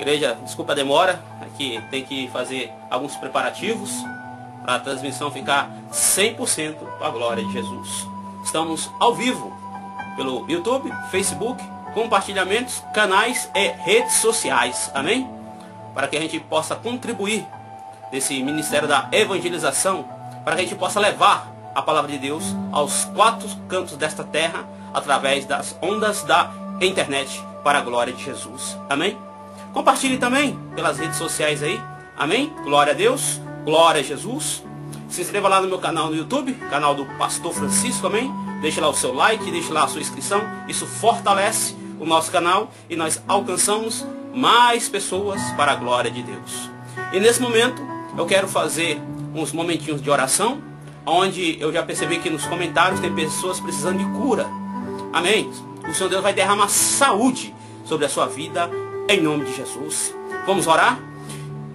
Igreja, desculpa a demora, aqui tem que fazer alguns preparativos para a transmissão ficar 100% para a glória de Jesus. Estamos ao vivo pelo YouTube, Facebook, compartilhamentos, canais e redes sociais, amém? Para que a gente possa contribuir nesse ministério da evangelização, para que a gente possa levar a palavra de Deus aos quatro cantos desta terra, através das ondas da internet, para a glória de Jesus, amém? Compartilhe também pelas redes sociais aí, amém? Glória a Deus, glória a Jesus. Se inscreva lá no meu canal no YouTube, canal do Pastor Francisco, amém? Deixe lá o seu like, deixe lá a sua inscrição, isso fortalece o nosso canal e nós alcançamos mais pessoas para a glória de Deus. E nesse momento eu quero fazer uns momentinhos de oração, onde eu já percebi que nos comentários tem pessoas precisando de cura, amém? O Senhor Deus vai derramar saúde sobre a sua vida, em nome de Jesus. Vamos orar?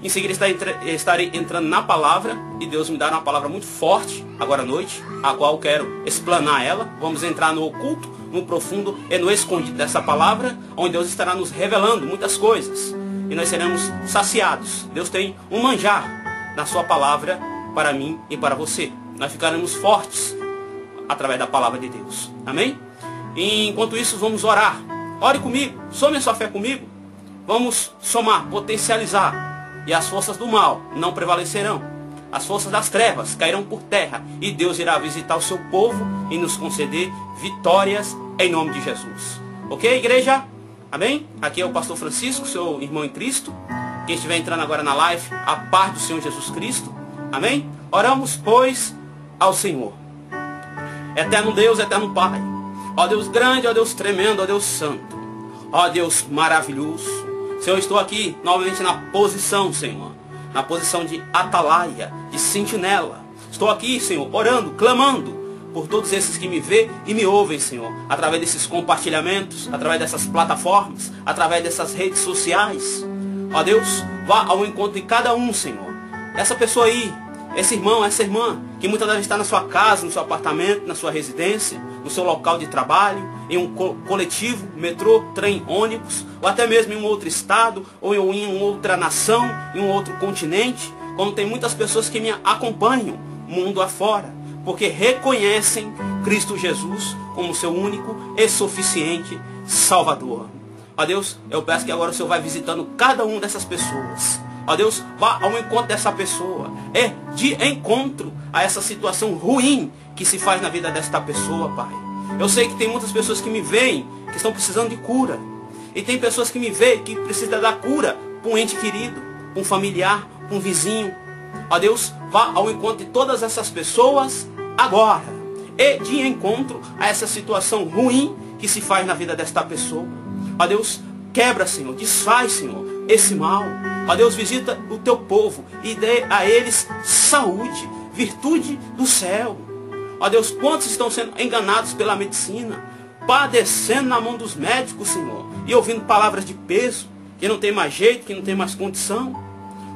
Em seguida estarei entrando na palavra, e Deus me dará uma palavra muito forte agora à noite, a qual eu quero explanar ela. Vamos entrar no oculto, no profundo e no escondido dessa palavra, onde Deus estará nos revelando muitas coisas, e nós seremos saciados. Deus tem um manjar na sua palavra para mim e para você. Nós ficaremos fortes através da palavra de Deus, amém? E enquanto isso, vamos orar. Ore comigo, some a sua fé comigo. Vamos somar, potencializar, e as forças do mal não prevalecerão. As forças das trevas cairão por terra, e Deus irá visitar o seu povo e nos conceder vitórias em nome de Jesus. Ok, igreja? Amém? Aqui é o Pastor Francisco, seu irmão em Cristo. Quem estiver entrando agora na live, a paz do Senhor Jesus Cristo. Amém? Oramos, pois, ao Senhor. Eterno Deus, eterno Pai. Ó Deus grande, ó Deus tremendo, ó Deus santo. Ó Deus maravilhoso. Senhor, estou aqui novamente na posição, Senhor, na posição de atalaia, de sentinela. Estou aqui, Senhor, orando, clamando por todos esses que me vê e me ouvem, Senhor, através desses compartilhamentos, através dessas plataformas, através dessas redes sociais. Ó Deus, vá ao encontro de cada um, Senhor. Essa pessoa aí, esse irmão, essa irmã, que muitas vezes está na sua casa, no seu apartamento, na sua residência, no seu local de trabalho, em um coletivo, metrô, trem, ônibus, ou até mesmo em um outro estado, ou em uma outra nação, em um outro continente, como tem muitas pessoas que me acompanham, mundo afora, porque reconhecem Cristo Jesus como seu único e suficiente Salvador. Ó Deus, eu peço que agora o Senhor vai visitando cada uma dessas pessoas. Ó Deus, vá ao encontro dessa pessoa, de encontro a essa situação ruim que se faz na vida desta pessoa, Pai. Eu sei que tem muitas pessoas que me veem, que estão precisando de cura. E tem pessoas que me veem, que precisam da cura para um ente querido, para um familiar, para um vizinho. Ó Deus, vá ao encontro de todas essas pessoas agora. E de encontro a essa situação ruim que se faz na vida desta pessoa. Ó Deus, quebra, Senhor, desfaz, Senhor, esse mal. Ó Deus, visita o teu povo e dê a eles saúde, virtude do céu. Ó Deus, quantos estão sendo enganados pela medicina, padecendo na mão dos médicos, Senhor, e ouvindo palavras de peso, que não tem mais jeito, que não tem mais condição.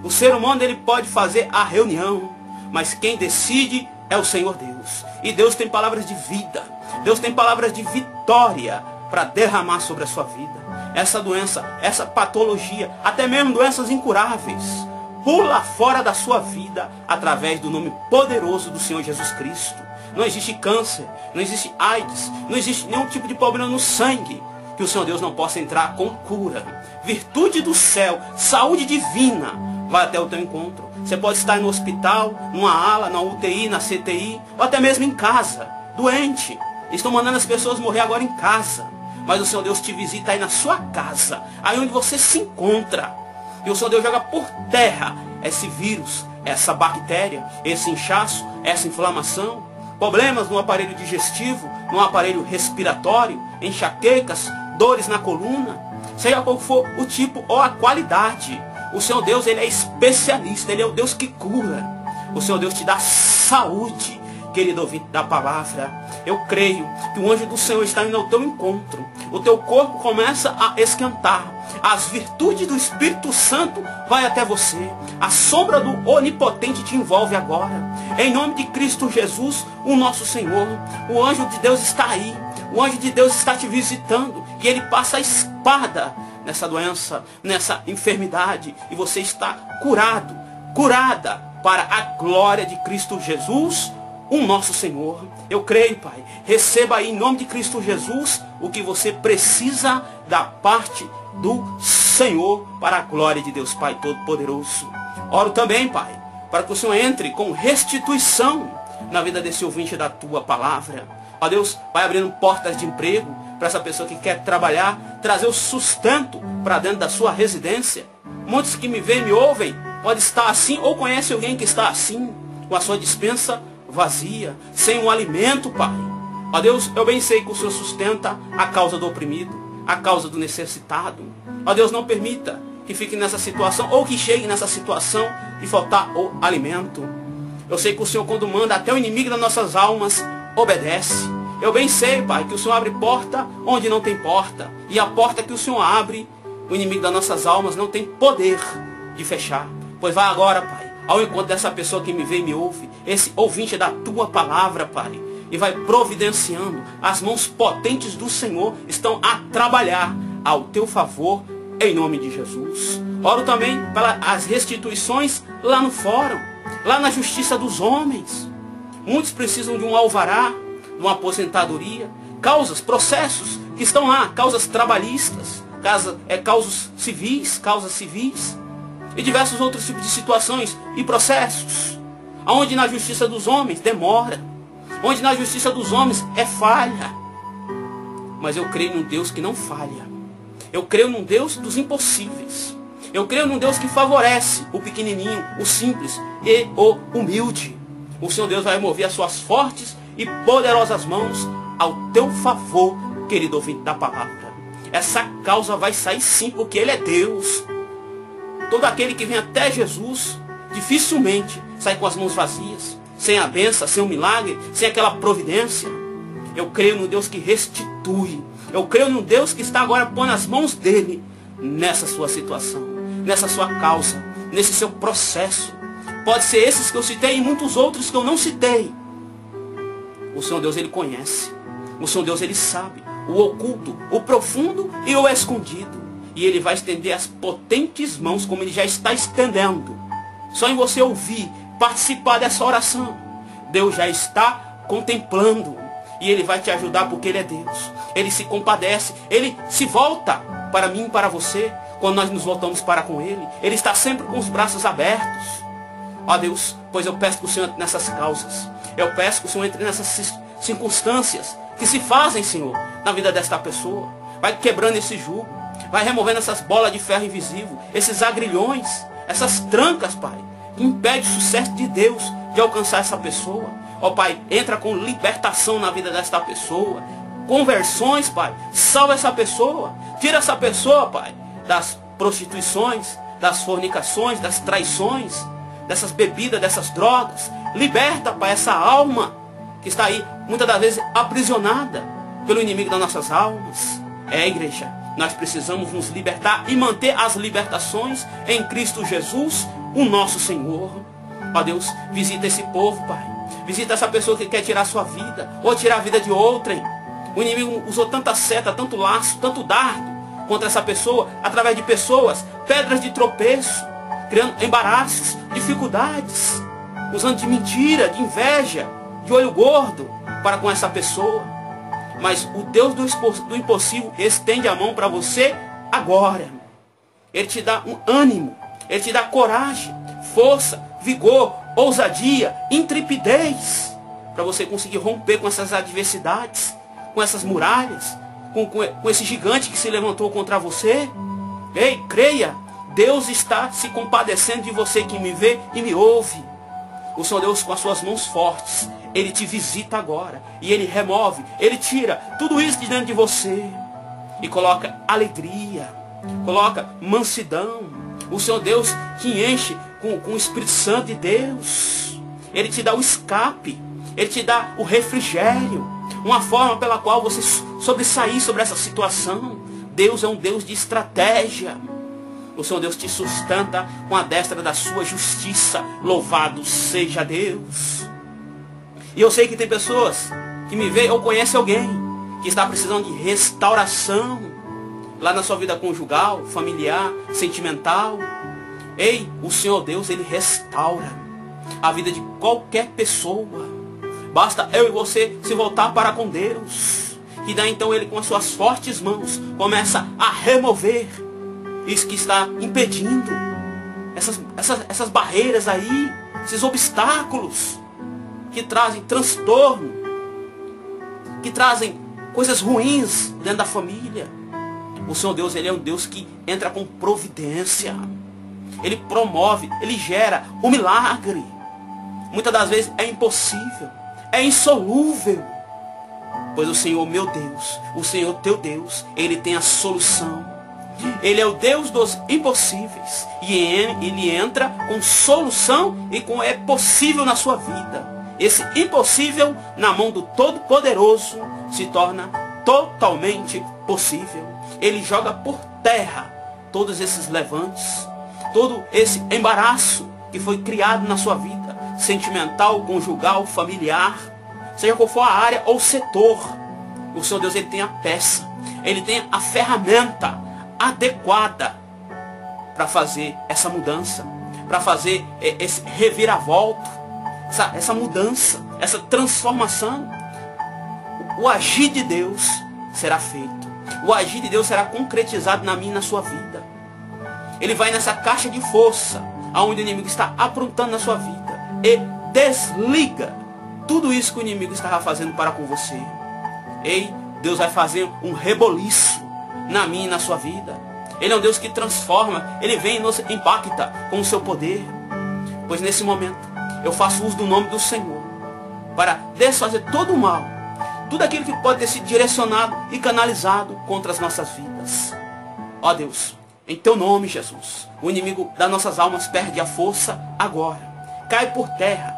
O ser humano, ele pode fazer a reunião, mas quem decide é o Senhor Deus. E Deus tem palavras de vida, Deus tem palavras de vitória para derramar sobre a sua vida. Essa doença, essa patologia, até mesmo doenças incuráveis, pula fora da sua vida através do nome poderoso do Senhor Jesus Cristo. Não existe câncer, não existe AIDS, não existe nenhum tipo de problema no sangue que o Senhor Deus não possa entrar com cura. Virtude do céu, saúde divina, vai até o teu encontro. Você pode estar no hospital, numa ala, na UTI, na CTI, ou até mesmo em casa, doente. Estão mandando as pessoas morrer agora em casa. Mas o Senhor Deus te visita aí na sua casa, aí onde você se encontra. E o Senhor Deus joga por terra esse vírus, essa bactéria, esse inchaço, essa inflamação. Problemas no aparelho digestivo, no aparelho respiratório, enxaquecas, dores na coluna. Seja qual for o tipo ou a qualidade. O Senhor Deus, ele é especialista, ele é o Deus que cura. O Senhor Deus te dá saúde. Querido ouvinte da palavra, eu creio que o anjo do Senhor está indo ao teu encontro. O teu corpo começa a esquentar. As virtudes do Espírito Santo vai até você. A sombra do Onipotente te envolve agora. Em nome de Cristo Jesus, o nosso Senhor. O anjo de Deus está aí. O anjo de Deus está te visitando. E ele passa a espada nessa doença, nessa enfermidade, e você está curado, curada, para a glória de Cristo Jesus, o nosso Senhor. Eu creio, Pai. Receba aí em nome de Cristo Jesus o que você precisa da parte do Senhor, para a glória de Deus Pai Todo-Poderoso. Oro também, Pai, para que o Senhor entre com restituição na vida desse ouvinte da tua palavra. Ó Deus, vai abrindo portas de emprego para essa pessoa que quer trabalhar, trazer o sustento para dentro da sua residência. Muitos que me veem, me ouvem, pode estar assim, ou conhece alguém que está assim, com a sua despensa vazia, sem um alimento, Pai. Ó Deus, eu bem sei que o Senhor sustenta a causa do oprimido, a causa do necessitado. Ó Deus, não permita que fique nessa situação, ou que chegue nessa situação de faltar o alimento. Eu sei que o Senhor, quando manda, até o inimigo das nossas almas obedece. Eu bem sei, Pai, que o Senhor abre porta onde não tem porta. E a porta que o Senhor abre, o inimigo das nossas almas não tem poder de fechar. Pois vai agora, Pai, ao encontro dessa pessoa que me vê e me ouve, esse ouvinte da tua palavra, Pai, e vai providenciando. As mãos potentes do Senhor estão a trabalhar ao teu favor, em nome de Jesus. Oro também pelas restituições lá no fórum, lá na justiça dos homens. Muitos precisam de um alvará, de uma aposentadoria, causas, processos que estão lá, causas trabalhistas, causas civis, e diversos outros tipos de situações e processos, onde na justiça dos homens demora, onde na justiça dos homens é falha. Mas eu creio num Deus que não falha. Eu creio num Deus dos impossíveis. Eu creio num Deus que favorece o pequenininho, o simples e o humilde. O Senhor Deus vai mover as suas fortes e poderosas mãos ao teu favor, querido ouvinte da palavra. Essa causa vai sair sim, porque Ele é Deus. Todo aquele que vem até Jesus, dificilmente sai com as mãos vazias, sem a bênção, sem o milagre, sem aquela providência. Eu creio no Deus que restitui. Eu creio no Deus que está agora pondo as mãos dele nessa sua situação, nessa sua causa, nesse seu processo. Pode ser esses que eu citei e muitos outros que eu não citei. O Senhor Deus, Ele conhece. O Senhor Deus, Ele sabe o oculto, o profundo e o escondido. E Ele vai estender as potentes mãos como Ele já está estendendo. Só em você ouvir, participar dessa oração, Deus já está contemplando. E Ele vai te ajudar porque Ele é Deus. Ele se compadece. Ele se volta para mim e para você. Quando nós nos voltamos para com Ele, Ele está sempre com os braços abertos. Ó Deus, pois eu peço que o Senhor entre nessas causas. Eu peço que o Senhor entre nessas circunstâncias que se fazem, Senhor, na vida desta pessoa. Vai quebrando esse jugo. Vai removendo essas bolas de ferro invisível. Esses agrilhões. Essas trancas, Pai. Que impede o sucesso de Deus de alcançar essa pessoa. Ó Pai, entra com libertação na vida desta pessoa. Conversões, Pai. Salva essa pessoa. Tira essa pessoa, Pai, das prostituições, das fornicações, das traições, dessas bebidas, dessas drogas. Liberta, Pai, essa alma que está aí, muitas das vezes, aprisionada pelo inimigo das nossas almas. Igreja, nós precisamos nos libertar e manter as libertações em Cristo Jesus, o nosso Senhor. Ó Deus, visita esse povo, Pai. Visita essa pessoa que quer tirar a sua vida, ou tirar a vida de outrem. O inimigo usou tanta seta, tanto laço, tanto dardo contra essa pessoa, através de pessoas, pedras de tropeço, criando embaraços, dificuldades, usando de mentira, de inveja, de olho gordo para com essa pessoa. Mas o Deus do impossível estende a mão para você agora. Ele te dá um ânimo, Ele te dá coragem, força, vigor, ousadia, intrepidez, para você conseguir romper com essas adversidades, com essas muralhas, com esse gigante que se levantou contra você. Ei, creia, Deus está se compadecendo de você que me vê e me ouve. O Senhor Deus, com as suas mãos fortes, Ele te visita agora, e Ele remove, Ele tira tudo isso de dentro de você, e coloca alegria, coloca mansidão. O Senhor Deus que enche com o Espírito Santo de Deus. Ele te dá o escape, Ele te dá o refrigério, uma forma pela qual você sobressair sobre essa situação. Deus é um Deus de estratégia. O Senhor Deus te sustenta com a destra da sua justiça. Louvado seja Deus. E eu sei que tem pessoas que me veem ou conhecem alguém que está precisando de restauração. lá na sua vida conjugal, familiar, sentimental. Ei, o Senhor Deus, Ele restaura a vida de qualquer pessoa. Basta eu e você se voltar para com Deus, que daí então Ele com as suas fortes mãos começa a remover isso que está impedindo, essas barreiras aí, esses obstáculos que trazem transtorno, que trazem coisas ruins dentro da família. O Senhor Deus, Ele é um Deus que entra com providência. Ele promove, Ele gera o milagre. Muitas das vezes é impossível, é insolúvel. Pois o Senhor meu Deus, o Senhor teu Deus, Ele tem a solução. Ele é o Deus dos impossíveis. E Ele entra com solução e com é possível na sua vida. Esse impossível na mão do Todo-Poderoso se torna totalmente possível. Ele joga por terra todos esses levantes, todo esse embaraço que foi criado na sua vida, sentimental, conjugal, familiar, seja qual for a área ou setor. O Senhor Deus, Ele tem a peça, Ele tem a ferramenta adequada para fazer essa mudança, para fazer esse reviravolta, essa mudança, essa transformação. O agir de Deus será feito. O agir de Deus será concretizado na minha e na sua vida. Ele vai nessa caixa de força, aonde o inimigo está aprontando na sua vida, e desliga tudo isso que o inimigo estava fazendo para com você. Ei, Deus vai fazer um reboliço na minha e na sua vida. Ele é um Deus que transforma. Ele vem e nos impacta com o seu poder. Pois nesse momento eu faço uso do nome do Senhor para desfazer todo o mal, tudo aquilo que pode ter sido direcionado e canalizado contra as nossas vidas. Ó Deus, em teu nome, Jesus, o inimigo das nossas almas perde a força agora. Cai por terra.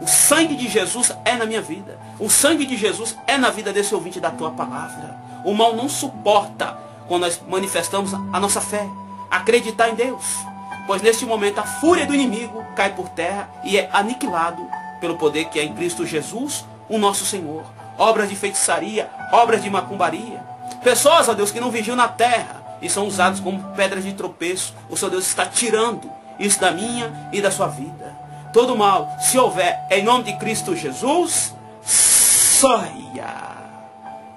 O sangue de Jesus é na minha vida. O sangue de Jesus é na vida desse ouvinte da tua palavra. O mal não suporta quando nós manifestamos a nossa fé, acreditar em Deus. Pois neste momento a fúria do inimigo cai por terra e é aniquilado pelo poder que é em Cristo Jesus, o nosso Senhor. Obras de feitiçaria, obras de macumbaria. Pessoas, ó Deus, que não vigiam na terra e são usadas como pedras de tropeço. O Senhor Deus está tirando isso da minha e da sua vida. Todo mal, se houver, em nome de Cristo Jesus, saia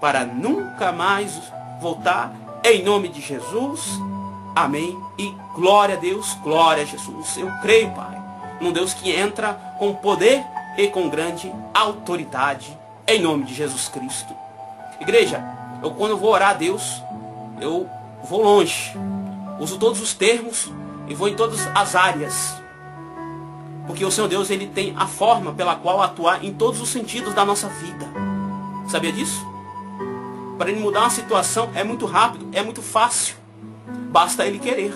para nunca mais voltar, em nome de Jesus. Amém. E glória a Deus, glória a Jesus. Eu creio, Pai, num Deus que entra com poder e com grande autoridade, em nome de Jesus Cristo. Igreja, eu quando vou orar a Deus, eu vou longe, uso todos os termos e vou em todas as áreas. Porque o Senhor Deus, Ele tem a forma pela qual atuar em todos os sentidos da nossa vida. Sabia disso? Para Ele mudar uma situação é muito rápido, é muito fácil. Basta Ele querer.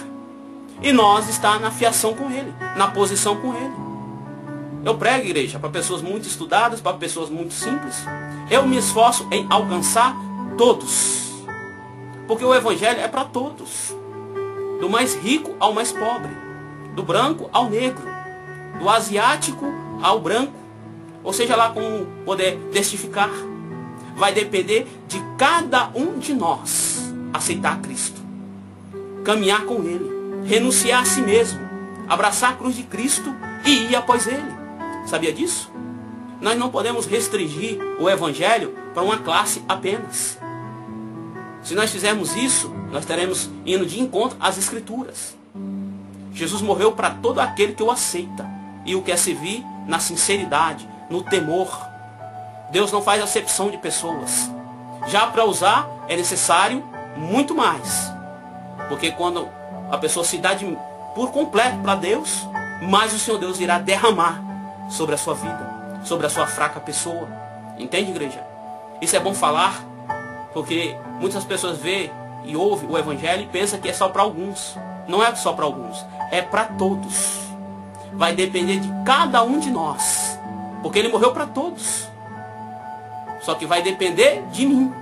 E nós estar na fiação com Ele, na posição com Ele. Eu prego, igreja, para pessoas muito estudadas, para pessoas muito simples. Eu me esforço em alcançar todos. Porque o Evangelho é para todos. Do mais rico ao mais pobre. Do branco ao negro. Do asiático ao branco. Ou seja lá como poder testificar. Vai depender de cada um de nós aceitar Cristo. Caminhar com Ele. Renunciar a si mesmo. Abraçar a cruz de Cristo e ir após Ele. Sabia disso? Nós não podemos restringir o Evangelho para uma classe apenas. Se nós fizermos isso, nós estaremos indo de encontro às Escrituras. Jesus morreu para todo aquele que o aceita e o quer servir na sinceridade, no temor. Deus não faz acepção de pessoas. Já para usar é necessário muito mais. Porque quando a pessoa se dá por completo para Deus, mais o Senhor Deus irá derramar sobre a sua vida, sobre a sua fraca pessoa. Entende, igreja? Isso é bom falar, porque muitas pessoas veem e ouvem o Evangelho e pensam que é só para alguns. Não é só para alguns, é para todos. Vai depender de cada um de nós, porque Ele morreu para todos. Só que vai depender de mim.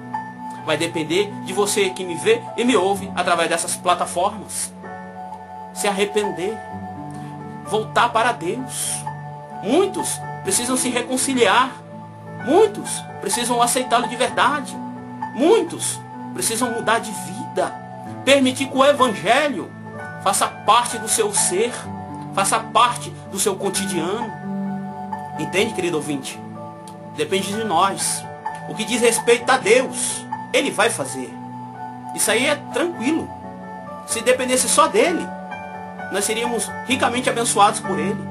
Vai depender de você que me vê e me ouve através dessas plataformas. Se arrepender. Voltar para Deus. Muitos precisam se reconciliar. Muitos precisam aceitá-lo de verdade. Muitos precisam mudar de vida. permitir que o Evangelho faça parte do seu ser, faça parte do seu cotidiano. Entende, querido ouvinte? Depende de nós. O que diz respeito a Deus, Ele vai fazer. Isso aí é tranquilo. Se dependesse só dele, nós seríamos ricamente abençoados por Ele.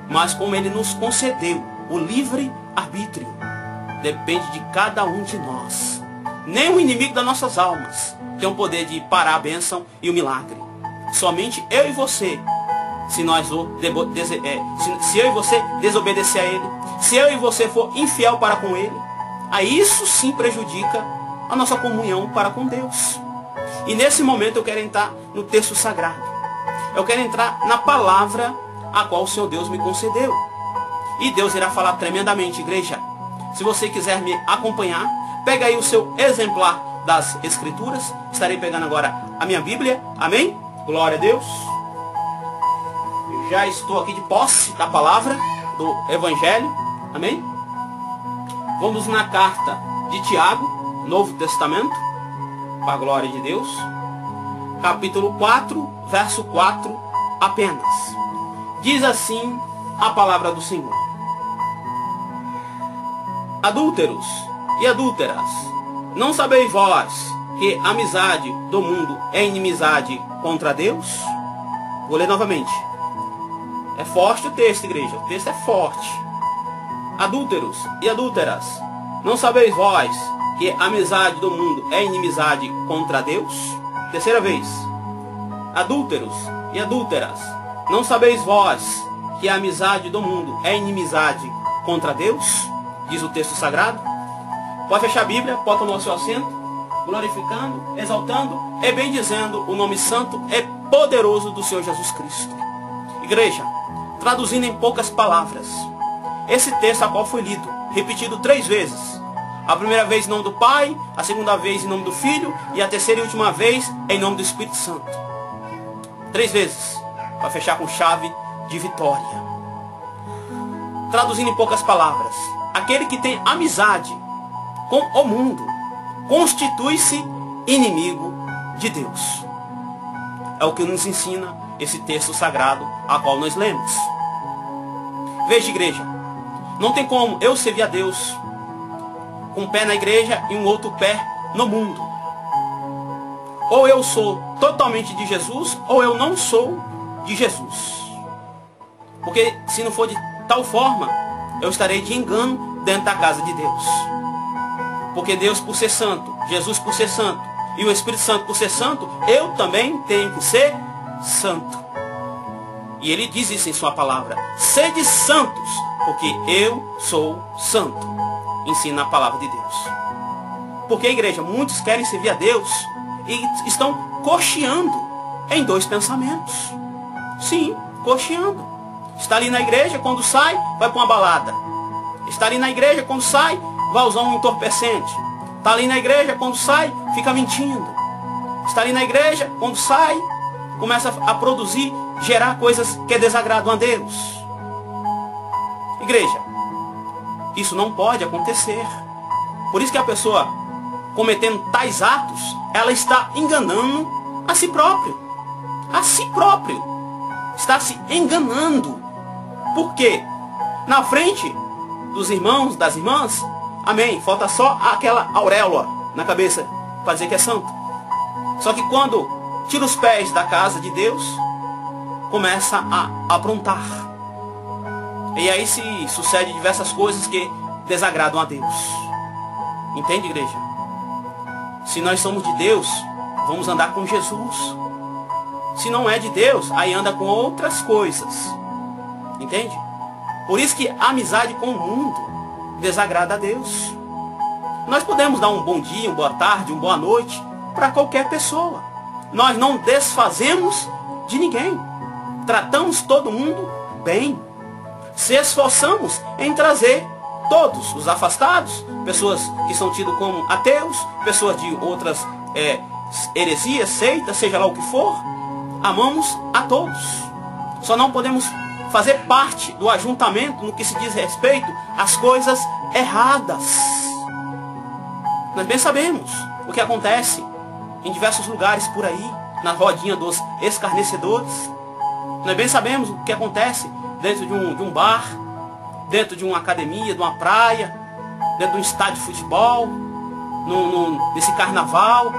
Mas como Ele nos concedeu o livre arbítrio, depende de cada um de nós. Nem o inimigo das nossas almas tem o poder de parar a bênção e o milagre. Somente eu e você. Se eu e você desobedecer a Ele, se eu e você for infiel para com Ele, aí isso sim prejudica a nossa comunhão para com Deus. E nesse momento eu quero entrar no texto sagrado. Eu quero entrar na palavra a qual o Senhor Deus me concedeu. E Deus irá falar tremendamente, igreja. Se você quiser me acompanhar, pega aí o seu exemplar das Escrituras. Estarei pegando agora a minha Bíblia. Amém? Glória a Deus. Já estou aqui de posse da palavra do Evangelho. Amém? Vamos na carta de Tiago, Novo Testamento, para a glória de Deus. Capítulo 4, verso 4 apenas. Diz assim a palavra do Senhor: Adúlteros e adúlteras, não sabeis vós que a amizade do mundo é inimizade contra Deus? Vou ler novamente. É forte o texto, igreja. O texto é forte. Adúlteros e adúlteras, não sabeis vós que a amizade do mundo é inimizade contra Deus? Terceira vez. Adúlteros e adúlteras, não sabeis vós que a amizade do mundo é inimizade contra Deus? Diz o texto sagrado. Pode fechar a Bíblia, pode tomar o seu assento, glorificando, exaltando e bendizendo o nome santo e poderoso do Senhor Jesus Cristo. Igreja, traduzindo em poucas palavras, esse texto a qual foi lido, repetido 3 vezes. A primeira vez em nome do Pai, a segunda vez em nome do Filho e a terceira e última vez em nome do Espírito Santo. 3 vezes, para fechar com chave de vitória. Traduzindo em poucas palavras, aquele que tem amizade com o mundo constitui-se inimigo de Deus. É o que nos ensina esse texto sagrado a qual nós lemos. Veja, igreja, não tem como eu servir a Deus com um pé na igreja e um outro pé no mundo. Ou eu sou totalmente de Jesus, ou eu não sou de Jesus. Porque se não for de tal forma, eu estarei de engano dentro da casa de Deus. Porque Deus por ser santo, Jesus por ser santo, e o Espírito Santo por ser santo, eu também tenho que ser santo. E ele diz isso em sua palavra: sede santos, porque eu sou santo. Ensina a palavra de Deus. Porque, igreja, muitos querem servir a Deus e estão cocheando em 2 pensamentos. Sim, cocheando. Está ali na igreja, quando sai, vai para uma balada. Está ali na igreja, quando sai, vai usar um entorpecente. Está ali na igreja, quando sai, fica mentindo. Está ali na igreja, quando sai, começa a produzir, gerar coisas que desagradam a Deus. Igreja, isso não pode acontecer. Por isso que a pessoa, cometendo tais atos, ela está enganando a si próprio. A si próprio. Está se enganando. Por quê? Na frente dos irmãos, das irmãs, amém, falta só aquela auréola na cabeça para dizer que é santo. Só que quando tira os pés da casa de Deus, começa a aprontar. E aí se sucede diversas coisas que desagradam a Deus. Entende, igreja? Se nós somos de Deus, vamos andar com Jesus. Se não é de Deus, aí anda com outras coisas. Entende? Por isso que a amizade com o mundo desagrada a Deus. Nós podemos dar um bom dia, uma boa tarde, uma boa noite para qualquer pessoa. Nós não desfazemos de ninguém. Tratamos todo mundo bem. Se esforçamos em trazer todos os afastados, pessoas que são tidas como ateus, pessoas de outras heresias, seitas, seja lá o que for, amamos a todos. Só não podemos fazer parte do ajuntamento no que se diz respeito às coisas erradas. Nós bem sabemos o que acontece em diversos lugares por aí, na rodinha dos escarnecedores. Nós bem sabemos o que acontece dentro de um bar, dentro de uma academia, de uma praia, dentro de um estádio de futebol, nesse carnaval.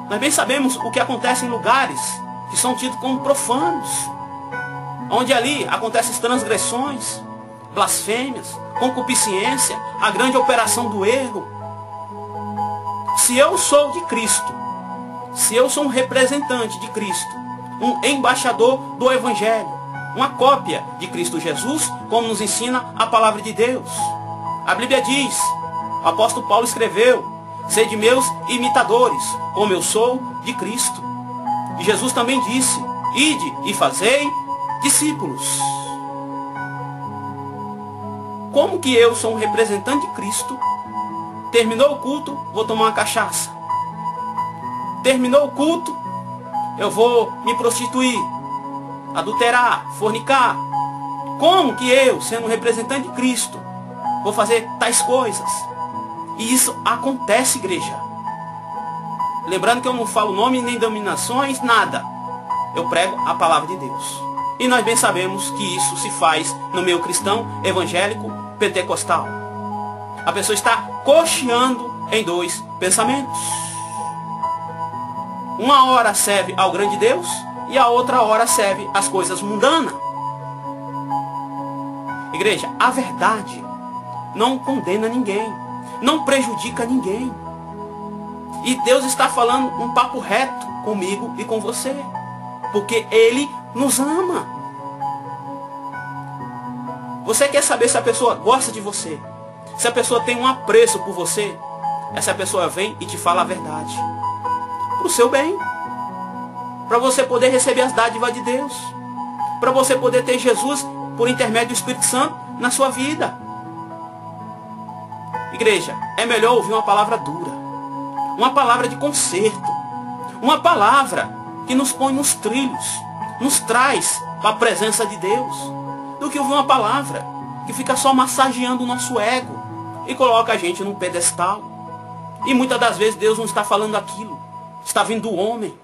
Nós bem sabemos o que acontece em lugares que são tidos como profanos, onde ali acontecem transgressões, blasfêmias, concupiscência, a grande operação do erro. Se eu sou de Cristo, se eu sou um representante de Cristo, um embaixador do Evangelho, uma cópia de Cristo Jesus, como nos ensina a palavra de Deus. A Bíblia diz, o apóstolo Paulo escreveu, sede meus imitadores, como eu sou de Cristo. E Jesus também disse, ide e fazei discípulos. Como que eu sou um representante de Cristo, terminou o culto, vou tomar uma cachaça. Terminou o culto, eu vou me prostituir, adulterar, fornicar. Como que eu, sendo um representante de Cristo, vou fazer tais coisas? E isso acontece, igreja. Lembrando que eu não falo nome nem denominações, nada. Eu prego a palavra de Deus. E nós bem sabemos que isso se faz no meio cristão, evangélico, pentecostal. A pessoa está cocheando em dois pensamentos. Uma hora serve ao grande Deus e a outra hora serve às coisas mundanas. Igreja, a verdade não condena ninguém, não prejudica ninguém. E Deus está falando um papo reto comigo e com você, porque Ele nos ama. Você quer saber se a pessoa gosta de você, se a pessoa tem um apreço por você? Essa pessoa vem e te fala a verdade, para o seu bem, para você poder receber as dádivas de Deus, para você poder ter Jesus por intermédio do Espírito Santo na sua vida. Igreja, é melhor ouvir uma palavra dura, uma palavra de conserto, uma palavra que nos põe nos trilhos, nos traz para a presença de Deus, do que ouvir uma palavra que fica só massageando o nosso ego e coloca a gente num pedestal. E muitas das vezes Deus não está falando aquilo, está vindo do homem.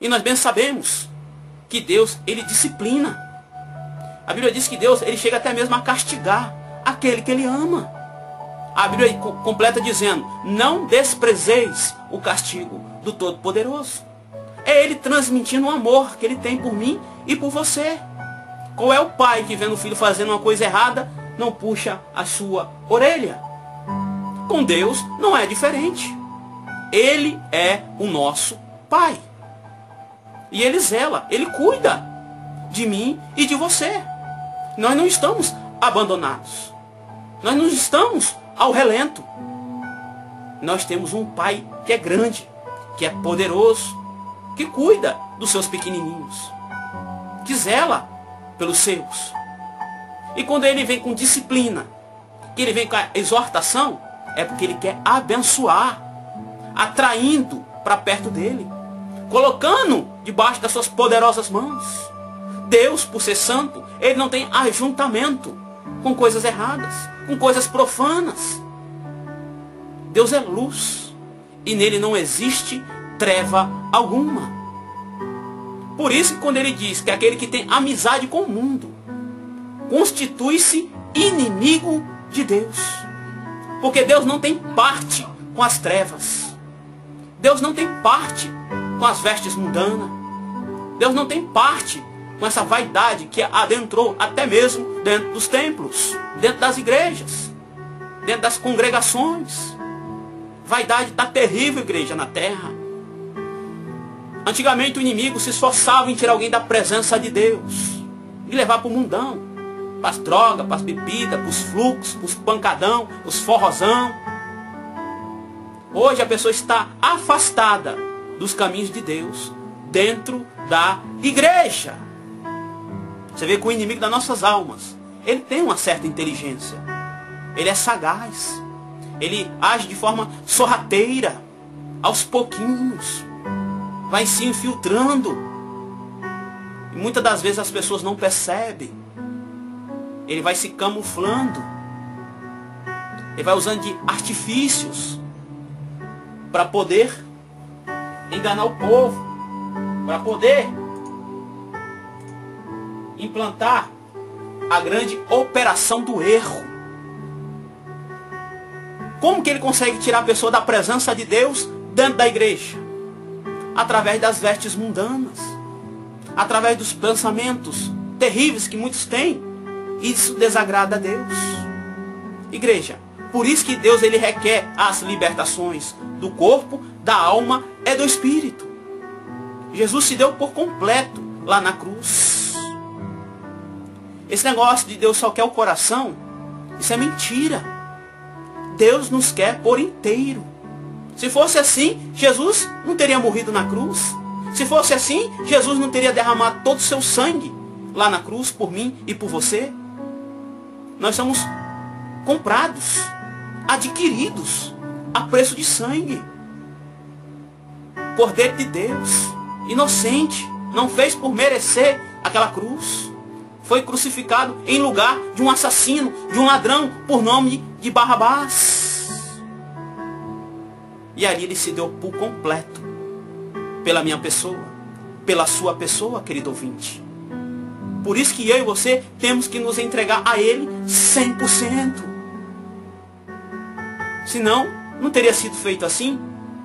E nós bem sabemos que Deus, Ele disciplina. A Bíblia diz que Deus, Ele chega até mesmo a castigar aquele que Ele ama. A Bíblia completa dizendo, não desprezeis o castigo do Todo-Poderoso. É Ele transmitindo o amor que Ele tem por mim e por você. Qual é o pai que vendo o filho fazendo uma coisa errada, não puxa a sua orelha? Com Deus não é diferente. Ele é o nosso Pai. E Ele zela, Ele cuida de mim e de você. Nós não estamos abandonados. Nós não estamos ao relento. Nós temos um Pai que é grande, que é poderoso, que cuida dos seus pequenininhos, que zela pelos seus. E quando Ele vem com disciplina, que Ele vem com a exortação, é porque Ele quer abençoar, atraindo para perto dEle, colocando debaixo das suas poderosas mãos. Deus, por ser santo, Ele não tem ajuntamento com coisas erradas, com coisas profanas. Deus é luz, e nele não existe treva alguma. Por isso que quando Ele diz que aquele que tem amizade com o mundo, constitui-se inimigo de Deus. Porque Deus não tem parte com as trevas. Deus não tem parte com as vestes mundanas. Deus não tem parte com essa vaidade que adentrou até mesmo dentro dos templos, dentro das igrejas, dentro das congregações. Vaidade está terrível, igreja, na terra. Antigamente o inimigo se esforçava em tirar alguém da presença de Deus e levar para o mundão, para as drogas, para as bebidas, para os fluxos, para os pancadão, os forrozão. Hoje a pessoa está afastada dos caminhos de Deus dentro da igreja. Você vê que o inimigo das nossas almas, ele tem uma certa inteligência. Ele é sagaz. Ele age de forma sorrateira, aos pouquinhos. Vai se infiltrando. E muitas das vezes as pessoas não percebem. Ele vai se camuflando. Ele vai usando de artifícios para poder enganar o povo, para poder implantar a grande operação do erro. Como que ele consegue tirar a pessoa da presença de Deus dentro da igreja? Através das vestes mundanas, através dos pensamentos terríveis que muitos têm. Isso desagrada a Deus. Igreja, por isso que Deus ele requer as libertações do corpo, da alma e do espírito. Jesus se deu por completo lá na cruz. Esse negócio de Deus só quer o coração, isso é mentira. Deus nos quer por inteiro. Se fosse assim, Jesus não teria morrido na cruz. Se fosse assim, Jesus não teria derramado todo o seu sangue lá na cruz por mim e por você. Nós somos comprados, adquiridos a preço de sangue. Cordeiro de Deus, inocente, não fez por merecer aquela cruz. Foi crucificado em lugar de um assassino, de um ladrão, por nome de Barrabás. E ali ele se deu por completo, pela minha pessoa, pela sua pessoa, querido ouvinte. Por isso que eu e você temos que nos entregar a Ele 100%. Senão, não teria sido feito assim.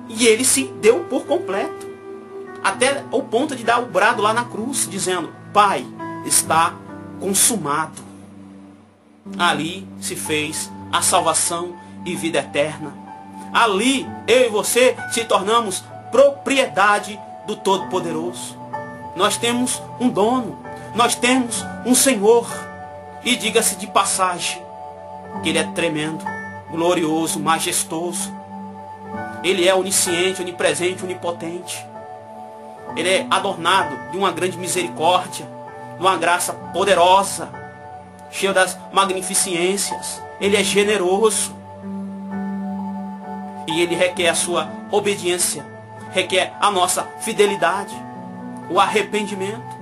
E Ele se deu por completo. Até o ponto de dar o brado lá na cruz, dizendo: Pai, está consumado. Ali se fez a salvação e vida eterna. Ali, eu e você se tornamos propriedade do Todo-Poderoso. Nós temos um dono. Nós temos um Senhor. E diga-se de passagem que Ele é tremendo, glorioso, majestoso. Ele é onisciente, onipresente, onipotente. Ele é adornado de uma grande misericórdia, de uma graça poderosa, cheio das magnificências. Ele é generoso. E Ele requer a sua obediência, requer a nossa fidelidade, o arrependimento.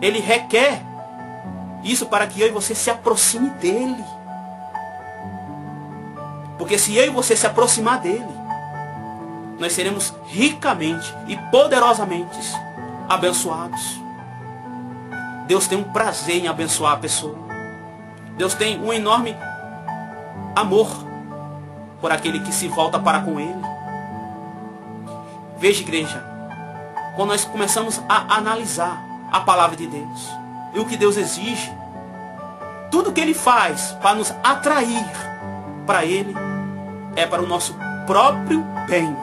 Ele requer isso para que eu e você se aproxime dEle. Porque se eu e você se aproximar dEle, nós seremos ricamente e poderosamente abençoados. Deus tem um prazer em abençoar a pessoa. Deus tem um enorme amor por aquele que se volta para com Ele. Veja, igreja, quando nós começamos a analisar a palavra de Deus e o que Deus exige, tudo que Ele faz para nos atrair para Ele é para o nosso próprio bem.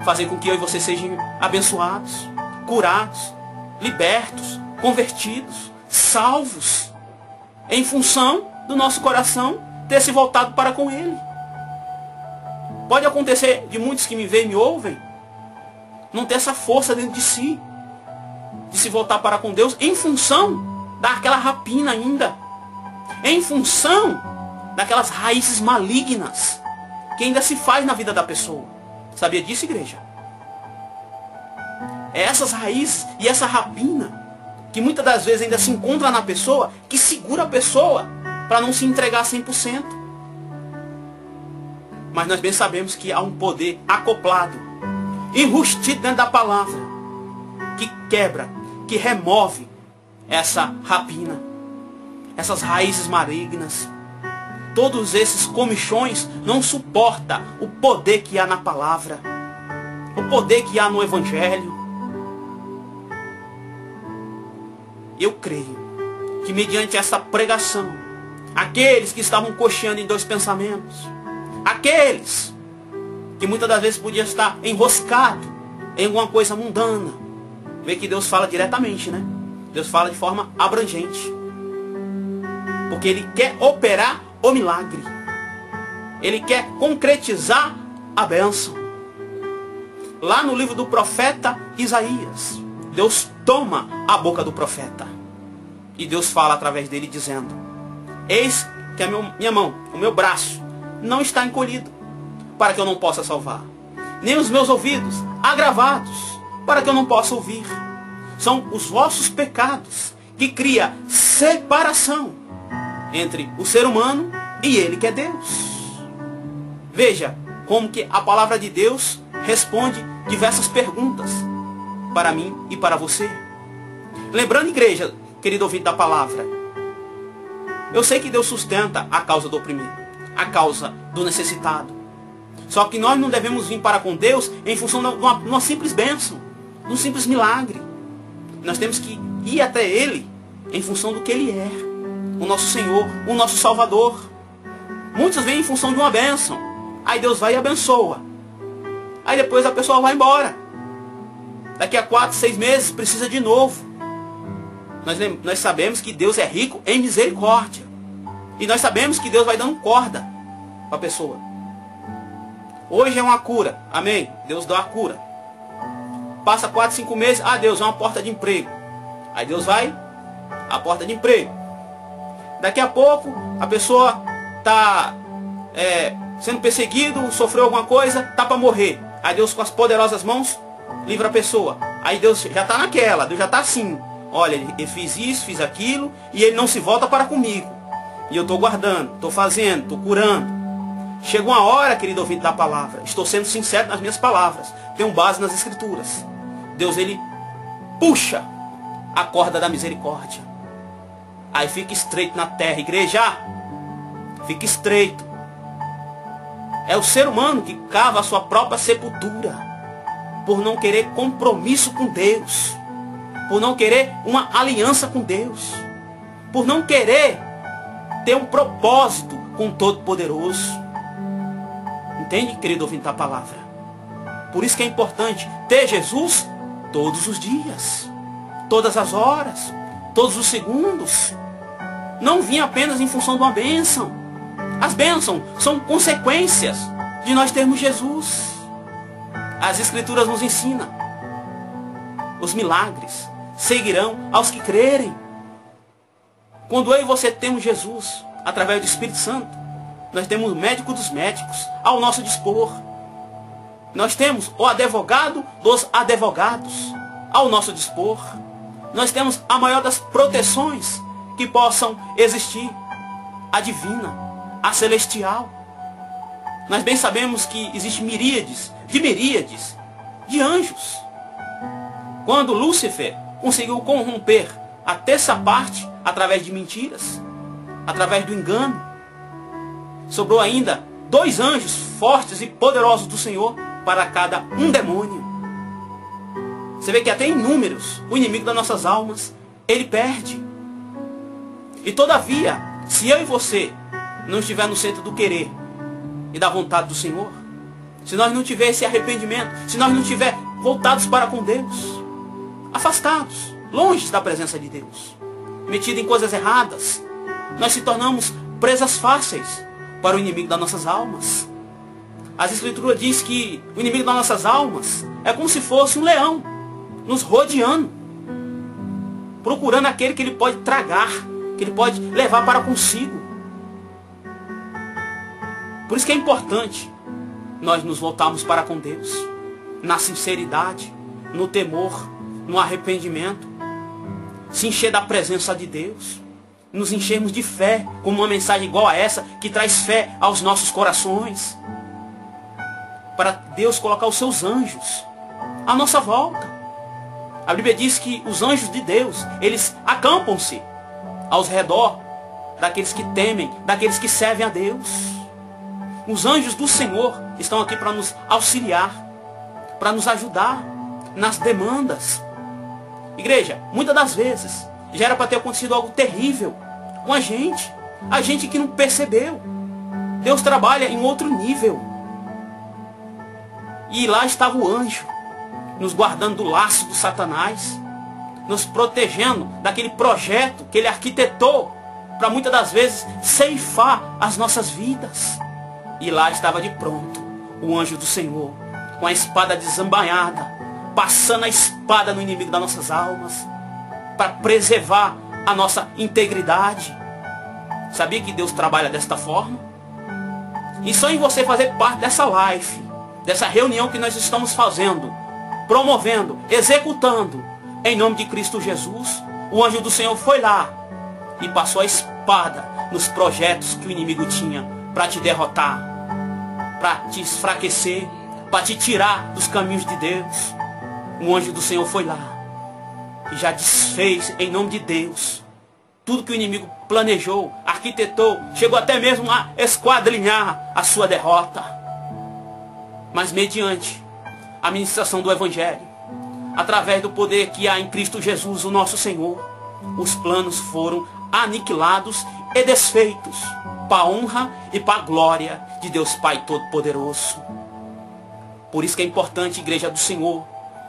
Fazer com que eu e você sejam abençoados, curados, libertos, convertidos, salvos, em função do nosso coração ter se voltado para com Ele. Pode acontecer de muitos que me veem e me ouvem não ter essa força dentro de si, de se voltar para com Deus, em função daquela rapina ainda, em função daquelas raízes malignas que ainda se faz na vida da pessoa. Sabia disso, igreja? É essas raízes e essa rapina que muitas das vezes ainda se encontra na pessoa, que segura a pessoa para não se entregar 100%. Mas nós bem sabemos que há um poder acoplado, enrustido dentro da palavra, que quebra, que remove essa rapina, essas raízes malignas. Todos esses comichões não suportam o poder que há na palavra, o poder que há no Evangelho. Eu creio que mediante essa pregação, aqueles que estavam cocheando em dois pensamentos, aqueles que muitas das vezes podiam estar enroscado em alguma coisa mundana, vê que Deus fala diretamente, né? Deus fala de forma abrangente. Porque Ele quer operar o milagre. Ele quer concretizar a bênção. Lá no livro do profeta Isaías, Deus toma a boca do profeta. E Deus fala através dele dizendo: eis que a minha mão, o meu braço, não está encolhido, para que eu não possa salvar. Nem os meus ouvidos agravados, para que eu não possa ouvir. São os vossos pecados que cria separação entre o ser humano e Ele que é Deus. Veja como que a palavra de Deus responde diversas perguntas para mim e para você. Lembrando, igreja, querido ouvinte da palavra, eu sei que Deus sustenta a causa do oprimido, a causa do necessitado. Só que nós não devemos vir para com Deus em função de uma simples bênção, de um simples milagre. Nós temos que ir até Ele em função do que Ele é, o nosso Senhor, o nosso Salvador. Muitos vêm em função de uma bênção, aí Deus vai e abençoa. Aí depois a pessoa vai embora. Daqui a 4, 6 meses precisa de novo. Nós sabemos que Deus é rico em misericórdia. E nós sabemos que Deus vai dando corda para a pessoa. Hoje é uma cura. Amém? Deus dá a cura. Passa 4, 5 meses. Ah, Deus, é uma porta de emprego. Aí Deus vai a porta de emprego. Daqui a pouco a pessoa está sendo perseguido, sofreu alguma coisa, está para morrer. Aí Deus com as poderosas mãos livra a pessoa. Aí Deus já está naquela, Deus já está assim. Olha, eu fiz isso, fiz aquilo, e ele não se volta para comigo. E eu estou guardando, estou fazendo, estou curando. Chega uma hora, querido ouvinte da palavra, estou sendo sincero nas minhas palavras, tenho base nas escrituras. Deus, ele puxa a corda da misericórdia. Aí fica estreito na terra, igreja. Fica estreito. É o ser humano que cava a sua própria sepultura, por não querer compromisso com Deus, por não querer uma aliança com Deus, por não querer ter um propósito com o Todo-Poderoso. Entende, querido ouvinte da palavra? Por isso que é importante ter Jesus todos os dias, todas as horas, todos os segundos. Não vir apenas em função de uma bênção. As bênçãos são consequências de nós termos Jesus. As Escrituras nos ensinam. Os milagres seguirão aos que crerem. Quando eu e você temos Jesus, através do Espírito Santo, nós temos o médico dos médicos ao nosso dispor. Nós temos o advogado dos advogados ao nosso dispor. Nós temos a maior das proteções que possam existir, a divina, a celestial. Nós bem sabemos que existe miríades de anjos. Quando Lúcifer conseguiu corromper a terça parte através de mentiras, através do engano, sobrou ainda 2 anjos fortes e poderosos do Senhor para cada um demônio. Você vê que até em números, o inimigo das nossas almas, ele perde. E todavia, se eu e você não estiver no centro do querer e da vontade do Senhor, se nós não tiver esse arrependimento, se nós não estiver voltados para com Deus, afastados, longe da presença de Deus, metidos em coisas erradas, nós se tornamos presas fáceis para o inimigo das nossas almas. As Escrituras diz que o inimigo das nossas almas é como se fosse um leão, nos rodeando, procurando aquele que ele pode tragar, que ele pode levar para consigo. Por isso que é importante nós nos voltarmos para com Deus, na sinceridade, no temor, no arrependimento, se encher da presença de Deus, nos enchermos de fé, como uma mensagem igual a essa, que traz fé aos nossos corações, para Deus colocar os seus anjos à nossa volta. A Bíblia diz que os anjos de Deus, eles acampam-se ao redor daqueles que temem, daqueles que servem a Deus. Os anjos do Senhor estão aqui para nos auxiliar, para nos ajudar nas demandas. Igreja, muitas das vezes já era para ter acontecido algo terrível com a gente que não percebeu. Deus trabalha em outro nível. E lá estava o anjo, nos guardando do laço do Satanás, nos protegendo daquele projeto que ele arquitetou para muitas das vezes ceifar as nossas vidas. E lá estava de pronto o anjo do Senhor, com a espada desembainhada, passando a espada no inimigo das nossas almas, para preservar a nossa integridade. Sabia que Deus trabalha desta forma? E só em você fazer parte dessa live, dessa reunião que nós estamos fazendo, promovendo, executando, em nome de Cristo Jesus, o anjo do Senhor foi lá e passou a espada nos projetos que o inimigo tinha para te derrotar, para te enfraquecer, para te tirar dos caminhos de Deus. O anjo do Senhor foi lá e já desfez em nome de Deus tudo que o inimigo planejou, arquitetou, chegou até mesmo a esquadrinhar a sua derrota. Mas mediante a ministração do Evangelho, através do poder que há em Cristo Jesus, o nosso Senhor, os planos foram aniquilados e desfeitos para a honra e para a glória de Deus Pai Todo-Poderoso. Por isso que é importante, Igreja do Senhor,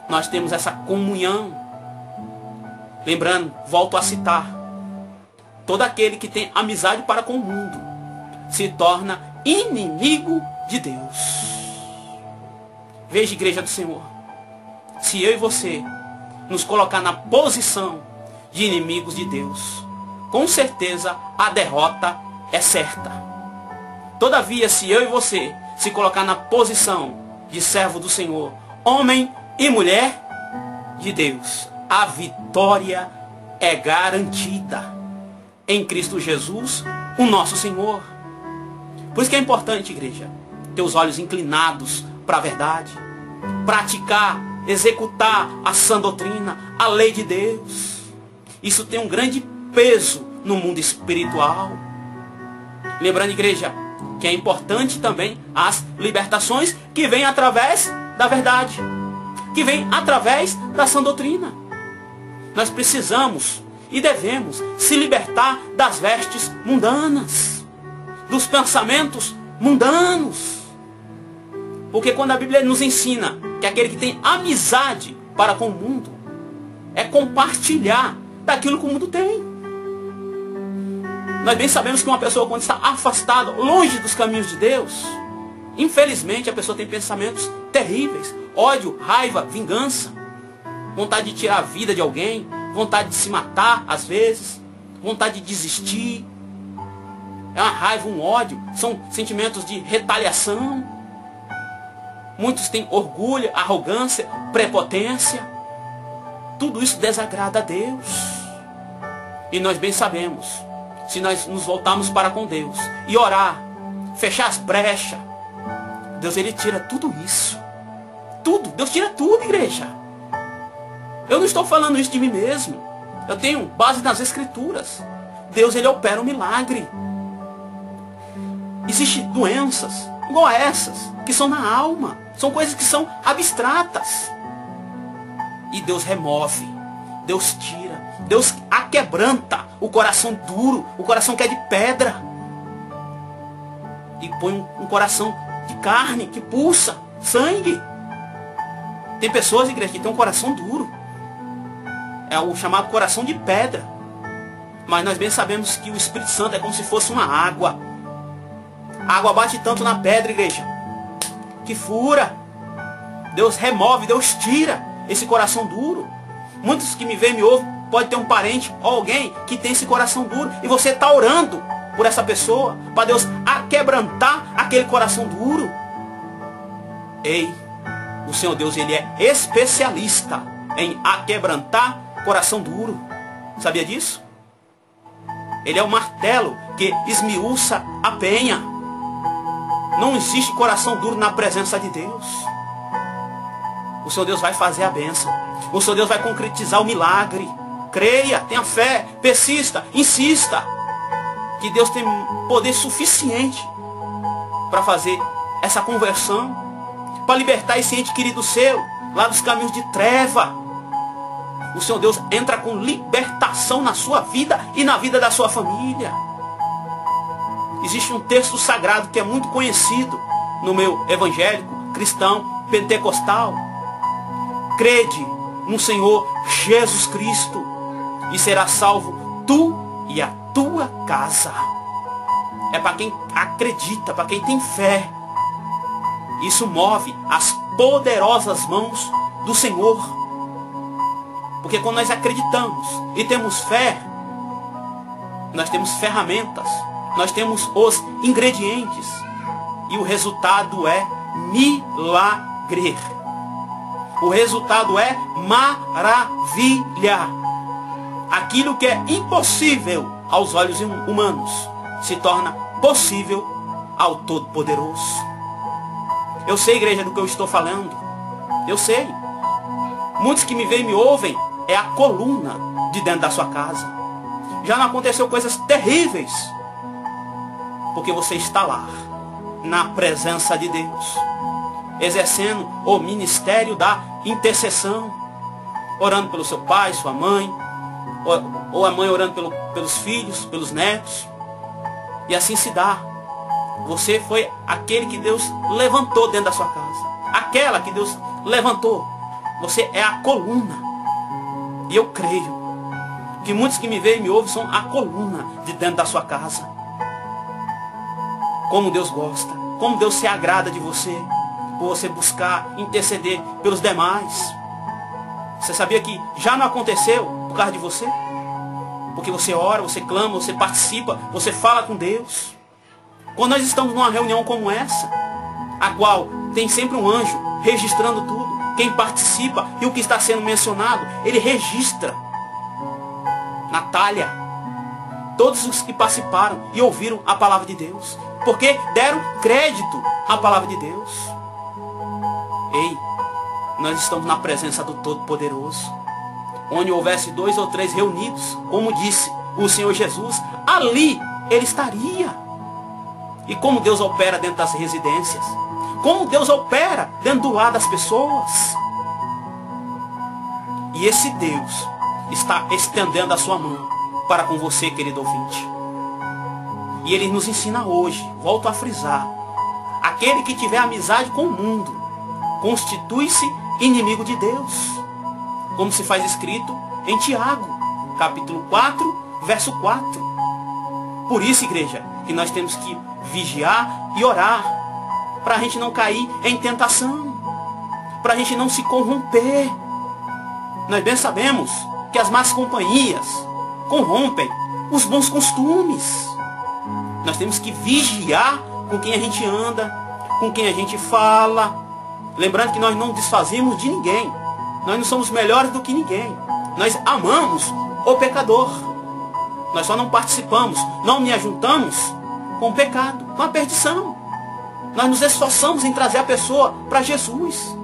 nós temos essa comunhão. Lembrando, volto a citar, todo aquele que tem amizade para com o mundo se torna inimigo de Deus. Veja, Igreja do Senhor, se eu e você nos colocar na posição de inimigos de Deus, com certeza a derrota é certa. Todavia, se eu e você se colocar na posição de servo do Senhor, homem e mulher de Deus, a vitória é garantida em Cristo Jesus, o nosso Senhor. Por isso que é importante, igreja, ter os olhos inclinados para a verdade, praticar, executar a sã doutrina, a lei de Deus. Isso tem um grande peso no mundo espiritual. Lembrando, igreja, que é importante também as libertações que vêm através da verdade, que vêm através da sã doutrina. Nós precisamos e devemos se libertar das vestes mundanas, dos pensamentos mundanos. Porque quando a Bíblia nos ensina que aquele que tem amizade para com o mundo é compartilhar daquilo que o mundo tem. Nós bem sabemos que uma pessoa, quando está afastada, longe dos caminhos de Deus, infelizmente a pessoa tem pensamentos terríveis, ódio, raiva, vingança, vontade de tirar a vida de alguém, vontade de se matar às vezes, vontade de desistir. É uma raiva, um ódio, são sentimentos de retaliação. Muitos têm orgulho, arrogância, prepotência. Tudo isso desagrada a Deus. E nós bem sabemos, se nós nos voltarmos para com Deus e orar, fechar as brechas, Deus, Ele tira tudo isso. Tudo, Deus tira tudo, igreja. Eu não estou falando isso de mim mesmo. Eu tenho base nas Escrituras. Deus, Ele opera um milagre. Existem doenças igual a essas, que são na alma. São coisas que são abstratas. E Deus remove. Deus tira. Deus aquebranta o coração duro, o coração que é de pedra. E põe um coração de carne, que pulsa sangue. Tem pessoas, igreja, que tem um coração duro. É o chamado coração de pedra. Mas nós bem sabemos que o Espírito Santo é como se fosse uma água. A água bate tanto na pedra, igreja, que fura. Deus remove, Deus tira esse coração duro. Muitos que me veem, me ouvem, pode ter um parente ou alguém que tem esse coração duro. E você está orando por essa pessoa, para Deus aquebrantar aquele coração duro. Ei, o Senhor Deus, Ele é especialista em aquebrantar coração duro. Sabia disso? Ele é o martelo que esmiuça a penha. Não existe coração duro na presença de Deus. O Senhor Deus vai fazer a bênção. O Senhor Deus vai concretizar o milagre. Creia, tenha fé, persista, insista. Que Deus tem poder suficiente para fazer essa conversão, para libertar esse ente querido seu lá dos caminhos de treva. O Senhor Deus entra com libertação na sua vida e na vida da sua família. Existe um texto sagrado que é muito conhecido no meio evangélico, cristão, pentecostal. Crede no Senhor Jesus Cristo e será salvo tu e a tua casa. É para quem acredita, para quem tem fé. Isso move as poderosas mãos do Senhor. Porque quando nós acreditamos e temos fé, nós temos ferramentas, nós temos os ingredientes. E o resultado é milagre. O resultado é maravilha. Aquilo que é impossível aos olhos humanos se torna possível ao Todo-Poderoso. Eu sei, igreja, do que eu estou falando. Eu sei. Muitos que me veem e me ouvem é a coluna de dentro da sua casa. Já não aconteceu coisas terríveis, porque você está lá, na presença de Deus, exercendo o ministério da intercessão, orando pelo seu pai, sua mãe, ou a mãe orando pelos filhos, pelos netos. E assim se dá. Você foi aquele que Deus levantou dentro da sua casa. Aquela que Deus levantou. Você é a coluna. E eu creio que muitos que me veem e me ouvem são a coluna de dentro da sua casa. Como Deus gosta, como Deus se agrada de você, por você buscar interceder pelos demais. Você sabia que já não aconteceu por causa de você? Porque você ora, você clama, você participa, você fala com Deus. Quando nós estamos numa reunião como essa, a qual tem sempre um anjo registrando tudo, quem participa e o que está sendo mencionado, ele registra. Natália, todos os que participaram e ouviram a palavra de Deus, porque deram crédito à palavra de Deus. Ei, nós estamos na presença do Todo-Poderoso. Onde houvesse 2 ou 3 reunidos, como disse o Senhor Jesus, ali Ele estaria. E como Deus opera dentro das residências, como Deus opera dentro do lar das pessoas. E esse Deus está estendendo a sua mão para com você, querido ouvinte. E Ele nos ensina hoje, volto a frisar, aquele que tiver amizade com o mundo, constitui-se inimigo de Deus. Como se faz escrito em Tiago, capítulo 4, verso 4. Por isso, igreja, que nós temos que vigiar e orar, para a gente não cair em tentação, para a gente não se corromper. Nós bem sabemos que as más companhias corrompem os bons costumes. Nós temos que vigiar com quem a gente anda, com quem a gente fala. Lembrando que nós não desfazemos de ninguém. Nós não somos melhores do que ninguém. Nós amamos o pecador. Nós só não participamos, não me ajuntamos com o pecado, com a perdição. Nós nos esforçamos em trazer a pessoa para Jesus.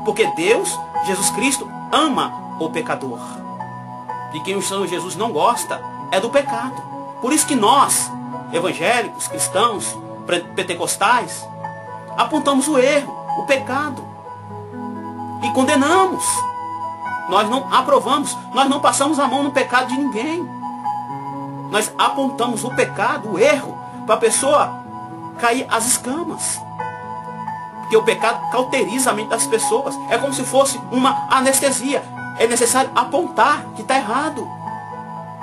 Porque Deus, Jesus Cristo, ama o pecador. E quem o Senhor Jesus não gosta é do pecado. Por isso que nós, evangélicos, cristãos, pentecostais, apontamos o erro, o pecado. E condenamos. Nós não aprovamos, nós não passamos a mão no pecado de ninguém. Nós apontamos o pecado, o erro, para a pessoa cair as escamas. Porque o pecado cauteriza a mente das pessoas. É como se fosse uma anestesia. É necessário apontar que está errado.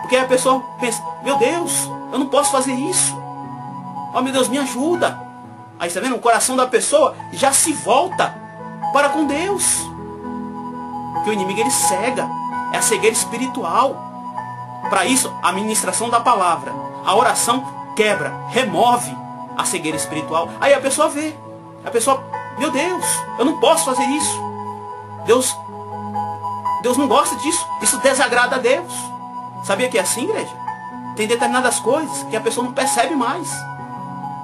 Porque a pessoa pensa, meu Deus, eu não posso fazer isso. Oh, meu Deus, me ajuda. Aí está vendo? O coração da pessoa já se volta para com Deus. Porque o inimigo ele cega. É a cegueira espiritual. Para isso, a ministração da palavra, a oração quebra, remove a cegueira espiritual. Aí a pessoa vê. A pessoa, meu Deus, eu não posso fazer isso. Deus não gosta disso. Isso desagrada a Deus. Sabia que é assim, igreja? Tem determinadas coisas que a pessoa não percebe mais.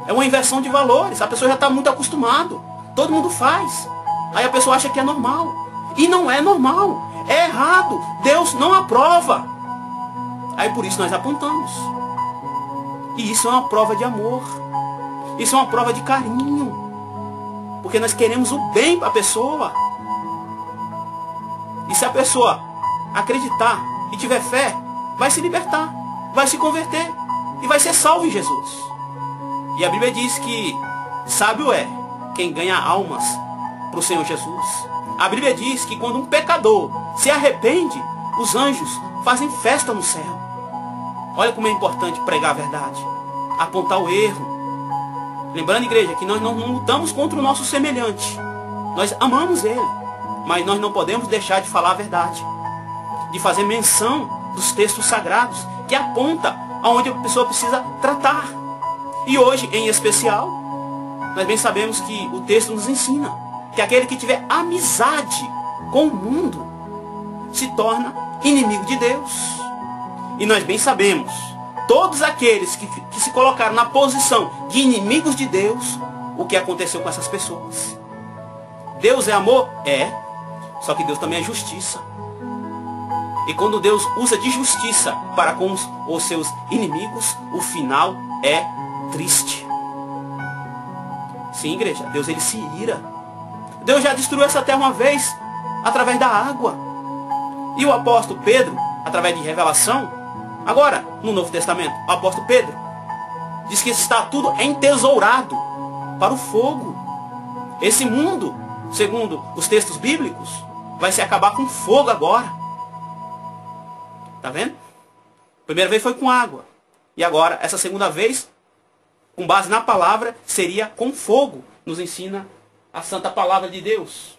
É uma inversão de valores. A pessoa já está muito acostumada. Todo mundo faz. Aí a pessoa acha que é normal. E não é normal. É errado. Deus não aprova. Aí por isso nós apontamos. E isso é uma prova de amor. Isso é uma prova de carinho. Porque nós queremos o bem para a pessoa. E se a pessoa acreditar e tiver fé, vai se libertar, vai se converter e vai ser salvo em Jesus. E a Bíblia diz que sábio é quem ganha almas para o Senhor Jesus. A Bíblia diz que quando um pecador se arrepende, os anjos fazem festa no céu. Olha como é importante pregar a verdade, apontar o erro. Lembrando, igreja, que nós não lutamos contra o nosso semelhante. Nós amamos ele, mas nós não podemos deixar de falar a verdade, de fazer menção dos textos sagrados, que aponta aonde a pessoa precisa tratar. E hoje, em especial, nós bem sabemos que o texto nos ensina que aquele que tiver amizade com o mundo se torna inimigo de Deus. E nós bem sabemos, todos aqueles que se colocaram na posição de inimigos de Deus, o que aconteceu com essas pessoas. Deus é amor? É. Só que Deus também é justiça. E quando Deus usa de justiça para com os seus inimigos, o final é triste. Sim, igreja, Deus ele se ira. Deus já destruiu essa terra uma vez, através da água. E o apóstolo Pedro, através de revelação, agora, no Novo Testamento, o apóstolo Pedro diz que está tudo entesourado para o fogo. Esse mundo, segundo os textos bíblicos, vai se acabar com fogo agora. Tá vendo? Primeira vez foi com água. E agora, essa segunda vez, com base na palavra, seria com fogo. Nos ensina a santa palavra de Deus.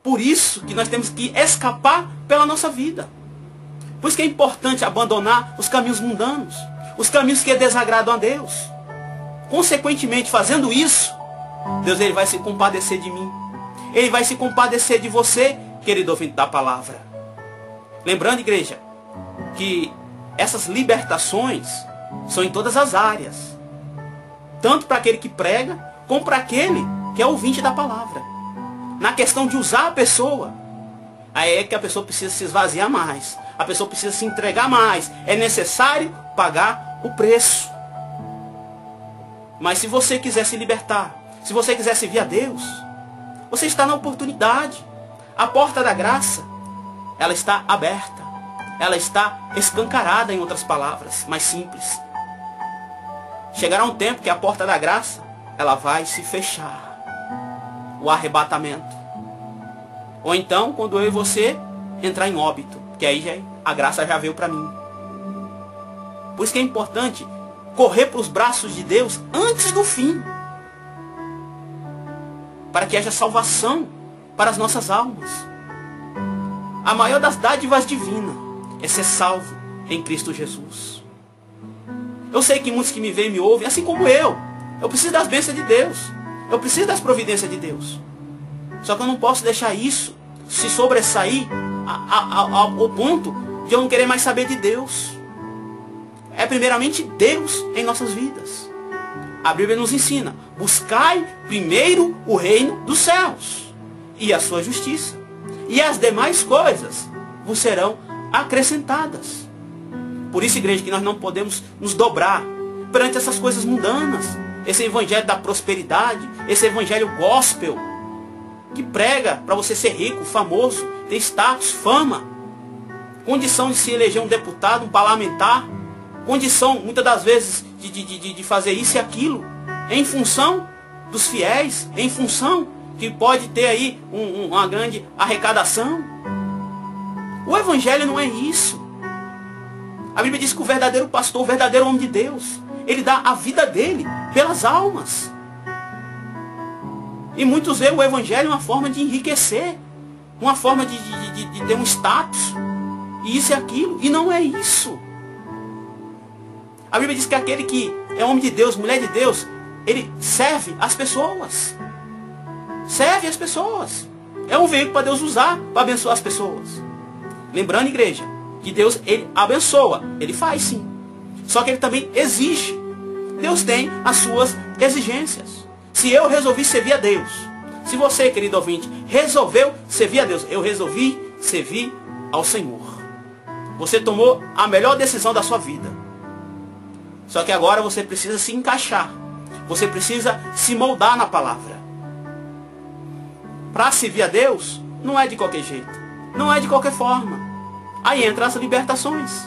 Por isso que nós temos que escapar pela nossa vida. Por isso que é importante abandonar os caminhos mundanos. Os caminhos que desagradam a Deus. Consequentemente, fazendo isso, Deus ele vai se compadecer de mim. Ele vai se compadecer de você, querido ouvinte da palavra. Lembrando, igreja, que essas libertações são em todas as áreas. Tanto para aquele que prega, como para aquele que é ouvinte da palavra. Na questão de usar a pessoa, aí é que a pessoa precisa se esvaziar mais. A pessoa precisa se entregar mais. É necessário pagar o preço. Mas se você quiser se libertar, se você quiser servir a Deus, você está na oportunidade. A porta da graça, ela está aberta. Ela está escancarada, em outras palavras, mais simples. Chegará um tempo que a porta da graça, ela vai se fechar. O arrebatamento. Ou então, quando eu e você entrar em óbito, que aí a graça já veio para mim. Por isso que é importante correr para os braços de Deus antes do fim. Para que haja salvação para as nossas almas. A maior das dádivas divinas é ser salvo em Cristo Jesus. Eu sei que muitos que me veem me ouvem, assim como eu preciso das bênçãos de Deus. Eu preciso das providências de Deus. Só que eu não posso deixar isso se sobressair ao ponto de eu não querer mais saber de Deus. É primeiramente Deus em nossas vidas. A Bíblia nos ensina: buscai primeiro o reino dos céus e a sua justiça, e as demais coisas vos serão acrescentadas. Por isso, igreja, que nós não podemos nos dobrar perante essas coisas mundanas. Esse evangelho da prosperidade, esse evangelho gospel, que prega para você ser rico, famoso, ter status, fama, condição de se eleger um deputado, um parlamentar, condição, muitas das vezes, de fazer isso e aquilo, em função dos fiéis, em função que pode ter aí uma grande arrecadação. O evangelho não é isso. A Bíblia diz que o verdadeiro pastor, o verdadeiro homem de Deus, ele dá a vida dele pelas almas. E muitos veem o evangelho uma forma de enriquecer, uma forma de ter um status, e isso e aquilo. E não é isso. A Bíblia diz que aquele que é homem de Deus, mulher de Deus, ele serve as pessoas. Serve as pessoas. É um veículo para Deus usar para abençoar as pessoas. Lembrando, igreja, que Deus, ele abençoa. Ele faz sim. Só que ele também exige. Deus tem as suas exigências. Se eu resolvi servir a Deus, se você, querido ouvinte, resolveu servir a Deus, eu resolvi servir ao Senhor. Você tomou a melhor decisão da sua vida. Só que agora você precisa se encaixar. Você precisa se moldar na palavra. Para servir a Deus, não é de qualquer jeito. Não é de qualquer forma. Aí entra as libertações.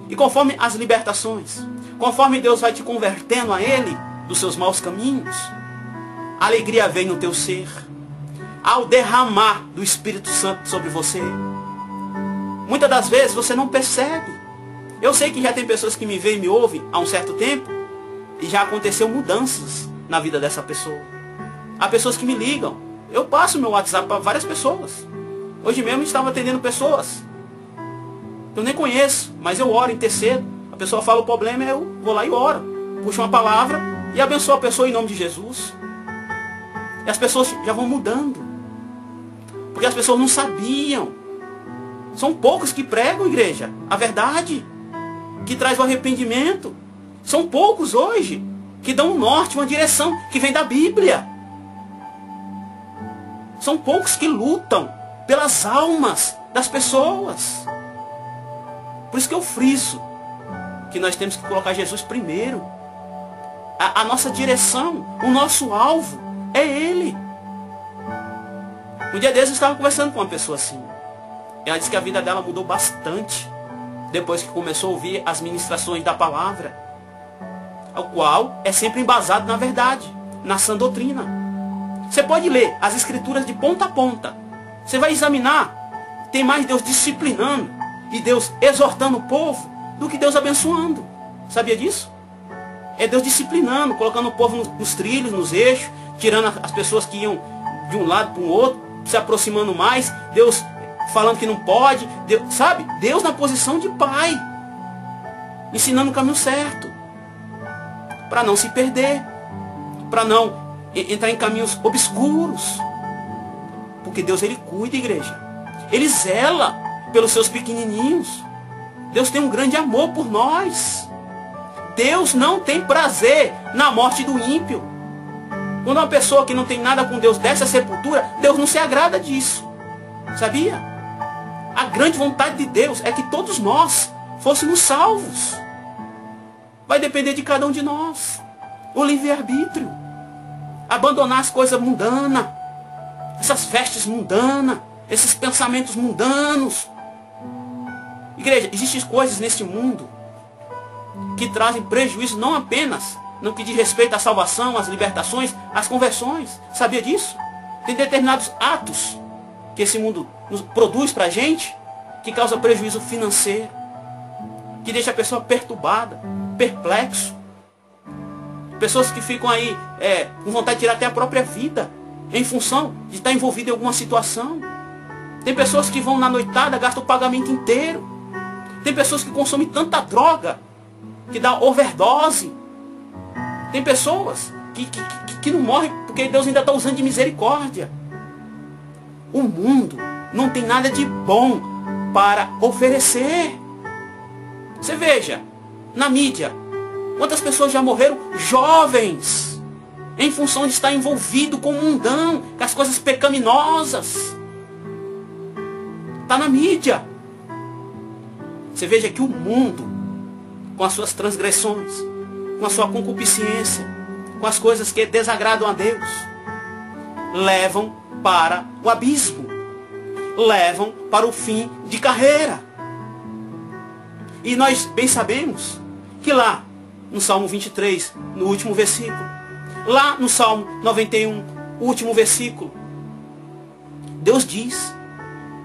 E conforme as libertações, conforme Deus vai te convertendo a Ele dos seus maus caminhos, a alegria vem no teu ser. Ao derramar do Espírito Santo sobre você. Muitas das vezes você não percebe. Eu sei que já tem pessoas que me veem e me ouvem há um certo tempo, e já aconteceu mudanças na vida dessa pessoa. Há pessoas que me ligam. Eu passo meu WhatsApp para várias pessoas. Hoje mesmo estava atendendo pessoas que eu nem conheço, mas eu oro, intercedo. A pessoa fala o problema, eu vou lá e oro. Puxo uma palavra e abençoo a pessoa em nome de Jesus. E as pessoas já vão mudando. Porque as pessoas não sabiam. São poucos que pregam, igreja, a verdade, que traz o arrependimento. São poucos hoje que dão um norte, uma direção que vem da Bíblia. São poucos que lutam pelas almas das pessoas. Por isso que eu friso que nós temos que colocar Jesus primeiro. A nossa direção, o nosso alvo é Ele. Um dia desses eu estava conversando com uma pessoa assim. Ela disse que a vida dela mudou bastante depois que começou a ouvir as ministrações da palavra, o qual é sempre embasado na verdade, na sã doutrina. Você pode ler as escrituras de ponta a ponta. Você vai examinar. Tem mais Deus disciplinando e Deus exortando o povo do que Deus abençoando. Sabia disso? É Deus disciplinando, colocando o povo nos trilhos, nos eixos, tirando as pessoas que iam de um lado para o outro, se aproximando mais. Deus falando que não pode. Deus, sabe? Deus na posição de pai, ensinando o caminho certo, para não se perder, para não entrar em caminhos obscuros. Porque Deus, Ele cuida, igreja. Ele zela pelos seus pequenininhos. Deus tem um grande amor por nós. Deus não tem prazer na morte do ímpio. Quando uma pessoa que não tem nada com Deus desce à sepultura, Deus não se agrada disso. Sabia? A grande vontade de Deus é que todos nós fôssemos salvos. Vai depender de cada um de nós. O livre-arbítrio. Abandonar as coisas mundanas. Essas vestes mundanas. Esses pensamentos mundanos. Igreja, existem coisas neste mundo que trazem prejuízo não apenas no que diz respeito à salvação, às libertações, às conversões. Sabia disso? Tem determinados atos que esse mundo produz para a gente que causa prejuízo financeiro, que deixa a pessoa perturbada, perplexo. Pessoas que ficam aí com vontade de tirar até a própria vida em função de estar envolvido em alguma situação. Tem pessoas que vão na noitada, gastam o pagamento inteiro. Tem pessoas que consomem tanta droga que dá overdose. Tem pessoas que não morrem porque Deus ainda está usando de misericórdia. O mundo não tem nada de bom para oferecer. Você veja, na mídia, quantas pessoas já morreram jovens em função de estar envolvido com o mundão, com as coisas pecaminosas. Está na mídia. Você veja que o mundo, com as suas transgressões, com a sua concupiscência, com as coisas que desagradam a Deus, levam para o abismo, levam para o fim de carreira. E nós bem sabemos que lá no Salmo 23, no último versículo, lá no Salmo 91, o último versículo, Deus diz: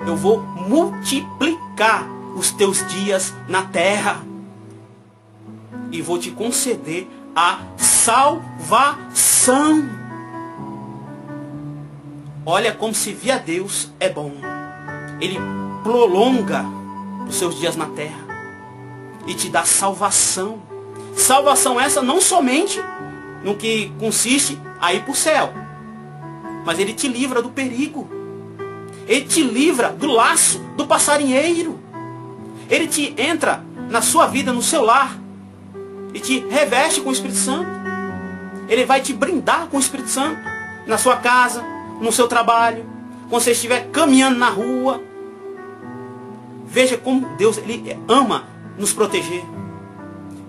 eu vou multiplicar os teus dias na terra e vou te conceder a salvação. Olha como se via Deus é bom. Ele prolonga os seus dias na terra e te dá salvação. Salvação essa não somente no que consiste a ir para o céu, mas Ele te livra do perigo. Ele te livra do laço do passarinheiro. Ele te entra na sua vida, no seu lar, e te reveste com o Espírito Santo. Ele vai te brindar com o Espírito Santo na sua casa, no seu trabalho, quando você estiver caminhando na rua. Veja como Deus, Ele ama nos proteger.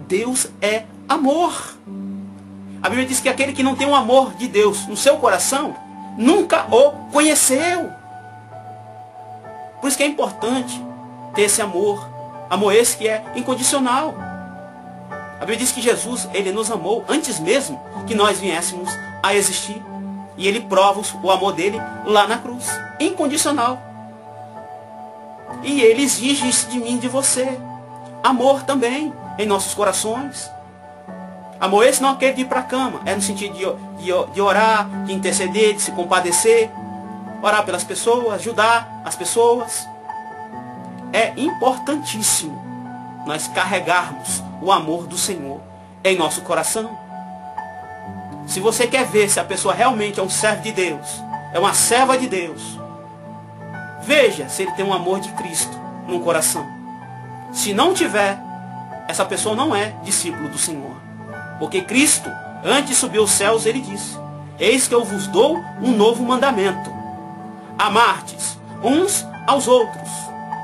Deus é amor. A Bíblia diz que aquele que não tem o amor de Deus no seu coração nunca o conheceu. Por isso que é importante ter esse amor. Amor esse que é incondicional. A Bíblia diz que Jesus, Ele nos amou antes mesmo que nós viéssemos a existir. E Ele prova o amor dele lá na cruz. Incondicional. E Ele exige isso de mim e de você. Amor também em nossos corações. Amor esse não é aquele de ir para a cama. É no sentido de orar, de interceder, de se compadecer. Orar pelas pessoas, ajudar as pessoas. É importantíssimo nós carregarmos o amor do Senhor em nosso coração. Se você quer ver se a pessoa realmente é um servo de Deus, é uma serva de Deus, veja se ele tem um amor de Cristo no coração. Se não tiver, essa pessoa não é discípulo do Senhor. Porque Cristo, antes de subir aos céus, Ele disse: eis que eu vos dou um novo mandamento. amardes uns aos outros.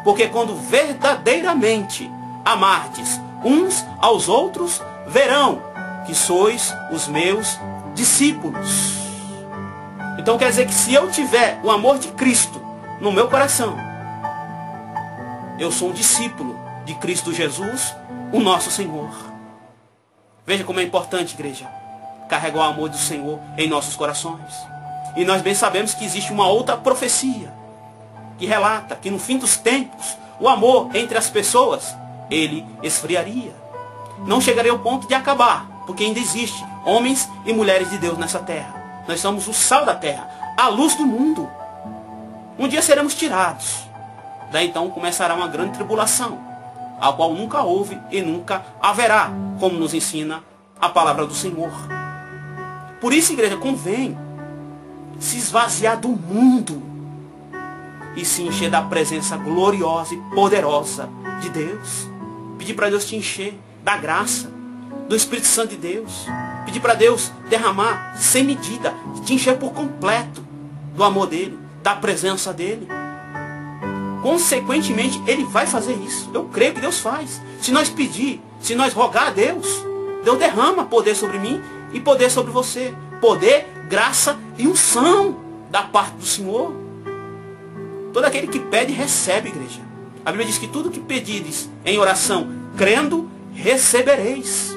Porque quando verdadeiramente amardes uns aos outros, verão que sois os meus discípulos. Então quer dizer que se eu tiver o amor de Cristo no meu coração, eu sou um discípulo de Cristo Jesus, o nosso Senhor. Veja como é importante, igreja, carregar o amor do Senhor em nossos corações. E nós bem sabemos que existe uma outra profecia que relata que no fim dos tempos, o amor entre as pessoas, ele esfriaria. Não chegaria ao ponto de acabar, porque ainda existe homens e mulheres de Deus nessa terra. Nós somos o sal da terra, a luz do mundo. Um dia seremos tirados. Daí então começará uma grande tribulação, a qual nunca houve e nunca haverá, como nos ensina a palavra do Senhor. Por isso, igreja, convém se esvaziar do mundo e se encher da presença gloriosa e poderosa de Deus. Pedir para Deus te encher da graça, do Espírito Santo de Deus. Pedir para Deus derramar sem medida, te encher por completo do amor dele, da presença dele. Consequentemente, ele vai fazer isso. Eu creio que Deus faz. Se nós pedir, se nós rogar a Deus, Deus derrama poder sobre mim e poder sobre você. Poder, graça e unção da parte do Senhor. Todo aquele que pede, recebe, igreja. A Bíblia diz que tudo que pedires em oração, crendo, recebereis.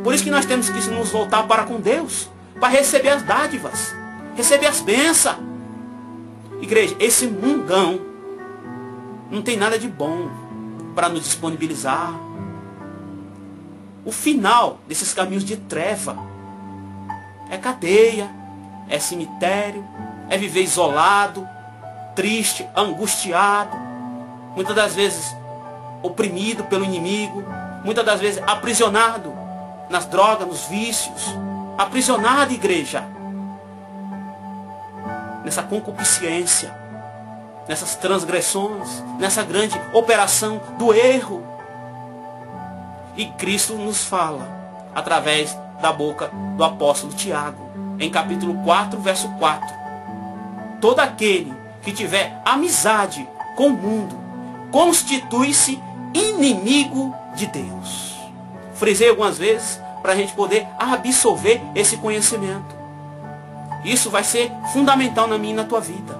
Por isso que nós temos que nos voltar para com Deus, para receber as dádivas, receber as bênçãos. Igreja, esse mundão não tem nada de bom para nos disponibilizar. O final desses caminhos de treva é cadeia, é cemitério, é viver isolado, triste, angustiado, muitas das vezes oprimido pelo inimigo, muitas das vezes aprisionado nas drogas, nos vícios, aprisionado, igreja, nessa concupiscência, nessas transgressões, nessa grande operação do erro. E Cristo nos fala através da boca do apóstolo Tiago, em capítulo 4, verso 4. Todo aquele que tiver amizade com o mundo constitui-se inimigo de Deus. Frisei algumas vezes para a gente poder absorver esse conhecimento. Isso vai ser fundamental na minha e na tua vida,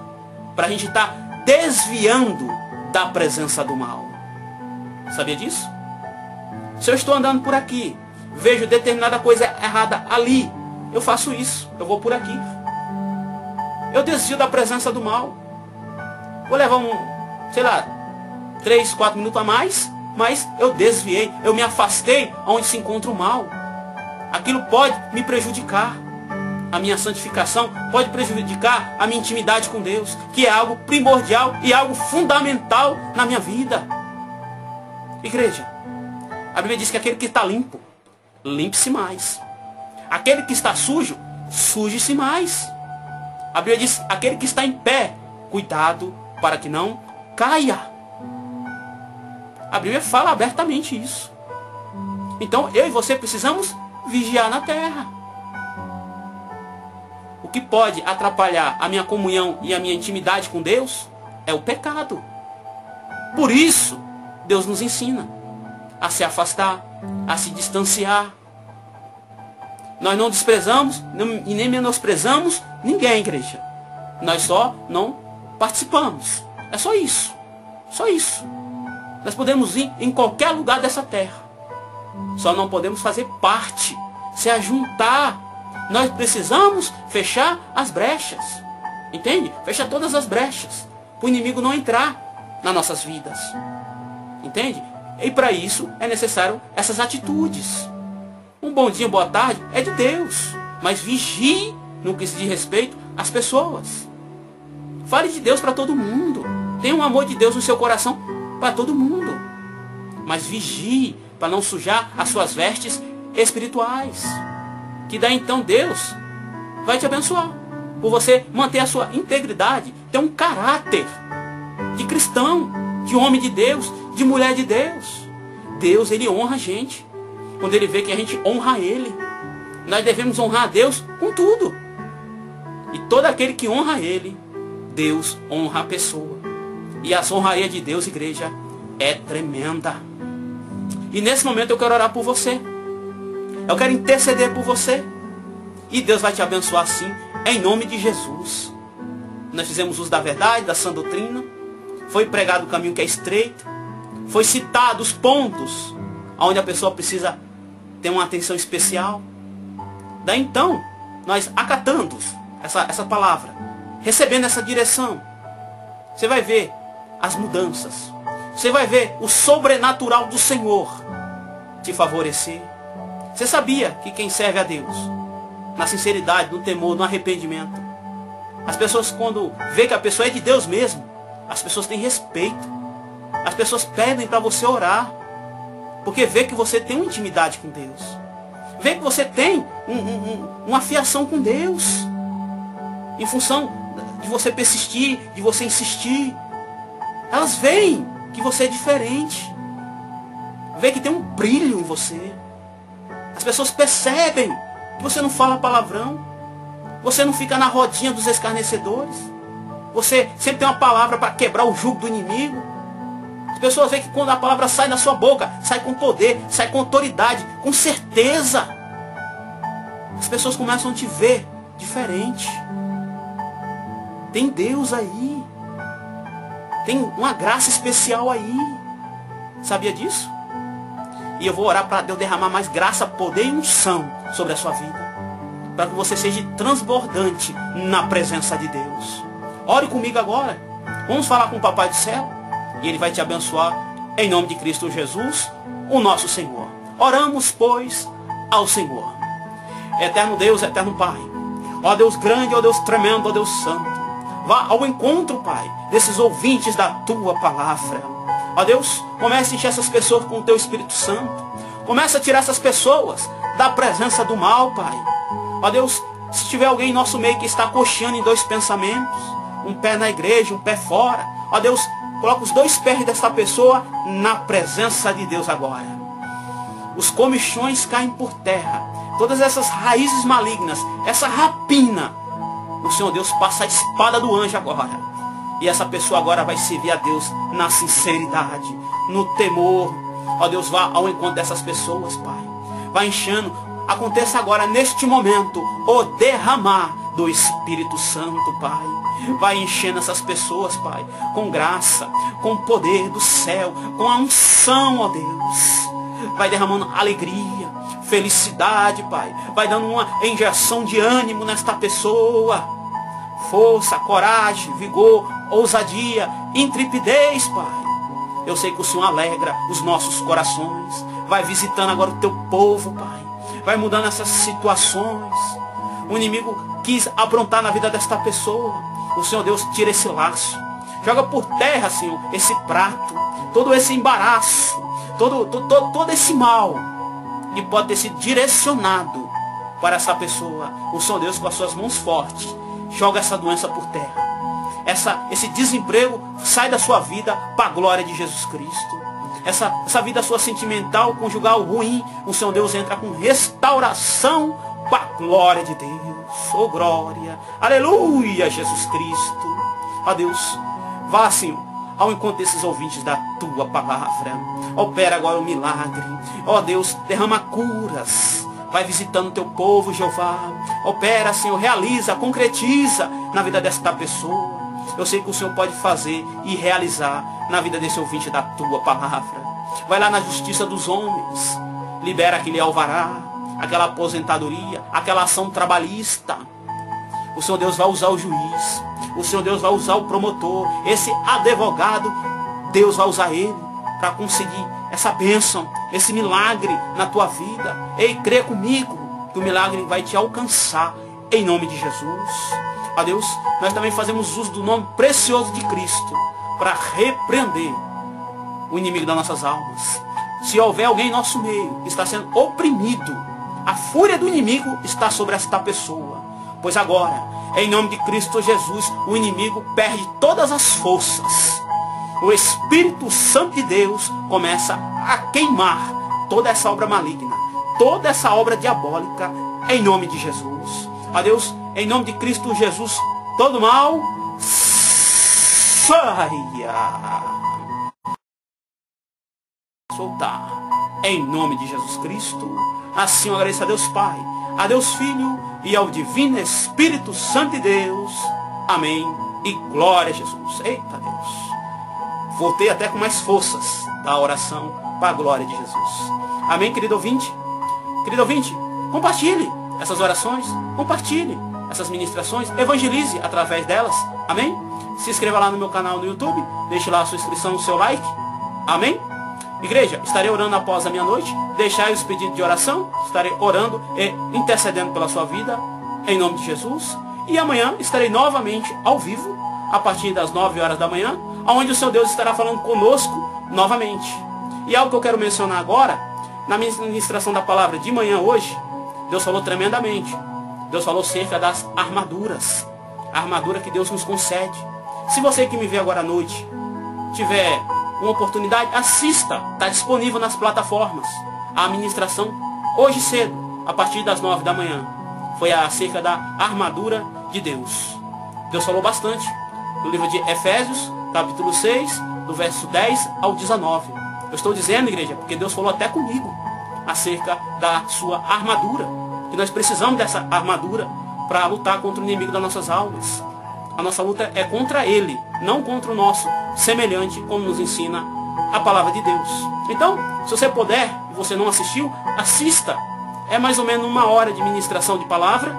para a gente estar desviando da presença do mal. Sabia disso? Se eu estou andando por aqui, vejo determinada coisa errada ali, eu faço isso, eu vou por aqui. Eu desvio da presença do mal. Vou levar 3, 4 minutos a mais, mas eu desviei, eu me afastei onde se encontra o mal. Aquilo pode me prejudicar. A minha santificação pode prejudicar a minha intimidade com Deus, que é algo primordial e algo fundamental na minha vida. Igreja, a Bíblia diz que aquele que está limpo, limpe-se mais. Aquele que está sujo, suje-se mais. A Bíblia diz, aquele que está em pé, cuidado para que não caia. A Bíblia fala abertamente isso. Então eu e você precisamos vigiar na terra. O que pode atrapalhar a minha comunhão e a minha intimidade com Deus é o pecado. Por isso, Deus nos ensina a se afastar, a se distanciar. Nós não desprezamos e nem menosprezamos ninguém, igreja. Nós só não participamos. É só isso. Só isso. Nós podemos ir em qualquer lugar dessa terra. Só não podemos fazer parte, se ajuntar. Nós precisamos fechar as brechas. Entende? Fechar todas as brechas, para o inimigo não entrar nas nossas vidas. Entende? E para isso é necessário essas atitudes. Um bom dia, boa tarde é de Deus. Mas vigie no que se diz respeito às pessoas. Fale de Deus para todo mundo. Tenha um amor de Deus no seu coração para todo mundo. Mas vigie para não sujar as suas vestes espirituais. Que daí então Deus vai te abençoar. Por você manter a sua integridade. Ter um caráter de cristão, de homem de Deus, de mulher de Deus. Deus, ele honra a gente. Quando ele vê que a gente honra ele. Nós devemos honrar a Deus com tudo. E todo aquele que honra ele, Deus honra a pessoa. E a honraria de Deus, igreja, é tremenda. E nesse momento eu quero orar por você. Eu quero interceder por você. E Deus vai te abençoar sim, em nome de Jesus. Nós fizemos uso da verdade, da sã doutrina. Foi pregado o caminho que é estreito. Foi citado os pontos onde a pessoa precisa ter uma atenção especial. Daí então, nós acatando essa palavra, recebendo essa direção, você vai ver as mudanças. Você vai ver o sobrenatural do Senhor te favorecer. Você sabia que quem serve a Deus, na sinceridade, no temor, no arrependimento, as pessoas quando vê que a pessoa é de Deus mesmo, as pessoas têm respeito. As pessoas pedem para você orar, porque vê que você tem uma intimidade com Deus. Vê que você tem uma fiação com Deus. Em função de você persistir, de você insistir. Elas veem que você é diferente. Vê que tem um brilho em você. As pessoas percebem que você não fala palavrão. Você não fica na rodinha dos escarnecedores. Você sempre tem uma palavra para quebrar o jugo do inimigo. As pessoas veem que quando a palavra sai da sua boca, sai com poder, sai com autoridade, com certeza. As pessoas começam a te ver diferente. Tem Deus aí. Tem uma graça especial aí. Sabia disso? E eu vou orar para Deus derramar mais graça, poder e unção sobre a sua vida. Para que você seja transbordante na presença de Deus. Ore comigo agora. Vamos falar com o Papai do Céu. E Ele vai te abençoar em nome de Cristo Jesus, o nosso Senhor. Oramos, pois, ao Senhor. Eterno Deus, eterno Pai. Ó Deus grande, ó Deus tremendo, ó Deus santo. Vá ao encontro, Pai, desses ouvintes da Tua palavra. Ó Deus, comece a encher essas pessoas com o Teu Espírito Santo. Comece a tirar essas pessoas da presença do mal, Pai. Ó Deus, se tiver alguém em nosso meio que está cocheando em dois pensamentos, um pé na igreja, um pé fora, ó Deus, coloca os dois pés dessa pessoa na presença de Deus agora. Os comichões caem por terra. Todas essas raízes malignas, essa rapina, o Senhor Deus passa a espada do anjo agora. E essa pessoa agora vai servir a Deus na sinceridade, no temor. Ó Deus, vá ao encontro dessas pessoas, Pai. Vai enchendo. Aconteça agora, neste momento, o derramar do Espírito Santo, Pai. Vai enchendo essas pessoas, Pai, com graça, com poder do céu, com a unção, ó Deus. Vai derramando alegria, felicidade, Pai. Vai dando uma injeção de ânimo nesta pessoa. Força, coragem, vigor, ousadia, intrepidez, Pai. Eu sei que o Senhor alegra os nossos corações. Vai visitando agora o Teu povo, Pai. Vai mudando essas situações. O inimigo quis aprontar na vida desta pessoa. O Senhor Deus tira esse laço. Joga por terra, Senhor, esse prato. Todo esse embaraço. Todo esse mal. Que pode ter sido direcionado para essa pessoa. O Senhor Deus, com as suas mãos fortes, joga essa doença por terra. Esse desemprego sai da sua vida para a glória de Jesus Cristo. Essa vida sua sentimental, conjugal ruim, o Senhor Deus entra com restauração para a glória de Deus. Oh glória, aleluia, Jesus Cristo. Ó Deus, vá, Senhor, ao encontro desses ouvintes da Tua palavra. Opera agora o milagre. Ó Deus, derrama curas. Vai visitando o Teu povo, Jeová. Opera, Senhor, realiza, concretiza na vida desta pessoa. Eu sei que o Senhor pode fazer e realizar na vida desse ouvinte da Tua palavra. Vai lá na justiça dos homens. Libera aquele alvará, aquela aposentadoria, aquela ação trabalhista. O Senhor Deus vai usar o juiz. O Senhor Deus vai usar o promotor. Esse advogado, Deus vai usar ele para conseguir essa bênção, esse milagre na tua vida. Ei, crê comigo que o milagre vai te alcançar em nome de Jesus. Ó Deus, nós também fazemos uso do nome precioso de Cristo para repreender o inimigo das nossas almas. Se houver alguém em nosso meio que está sendo oprimido, a fúria do inimigo está sobre esta pessoa. Pois agora, em nome de Cristo Jesus, o inimigo perde todas as forças. O Espírito Santo de Deus começa a queimar toda essa obra maligna, toda essa obra diabólica, em nome de Jesus. Ó Deus, em nome de Cristo Jesus, todo mal saia. Soltar. Em nome de Jesus Cristo. Assim eu agradeço a Deus Pai, a Deus Filho e ao Divino Espírito Santo de Deus. Amém. E glória a Jesus. Eita Deus. Voltei até com mais forças da oração para a glória de Jesus. Amém, querido ouvinte? Querido ouvinte, compartilhe essas orações, compartilhe essas ministrações, evangelize através delas. Amém? Se inscreva lá no meu canal no YouTube, deixe lá a sua inscrição, o seu like. Amém? Igreja, estarei orando após a meia-noite. Deixai os pedidos de oração. Estarei orando e intercedendo pela sua vida, em nome de Jesus. E amanhã estarei novamente ao vivo, a partir das 9 horas da manhã, onde o seu Deus estará falando conosco novamente. E algo que eu quero mencionar agora, na ministração da palavra de manhã hoje, Deus falou tremendamente. Deus falou cerca das armaduras. A armadura que Deus nos concede. Se você que me vê agora à noite tiver uma oportunidade, assista. Está disponível nas plataformas. A ministração hoje cedo, a partir das 9 da manhã. Foi acerca da armadura de Deus. Deus falou bastante. No livro de Efésios, capítulo 6, do verso 10 ao 19. Eu estou dizendo, igreja, porque Deus falou até comigo acerca da sua armadura. Que nós precisamos dessa armadura para lutar contra o inimigo das nossas almas. A nossa luta é contra ele, não contra o nosso semelhante, como nos ensina a palavra de Deus. Então, se você puder, e você não assistiu, assista. É mais ou menos 1 hora de ministração de palavra.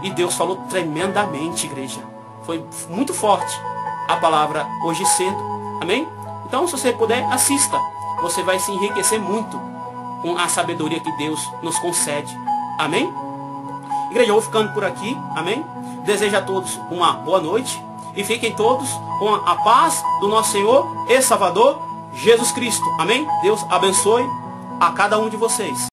E Deus falou tremendamente, igreja. Foi muito forte a palavra hoje cedo. Amém? Então, se você puder, assista. Você vai se enriquecer muito com a sabedoria que Deus nos concede. Amém? Igreja, eu vou ficando por aqui. Amém? Desejo a todos uma boa noite. E fiquem todos com a paz do nosso Senhor e Salvador Jesus Cristo. Amém? Deus abençoe a cada um de vocês.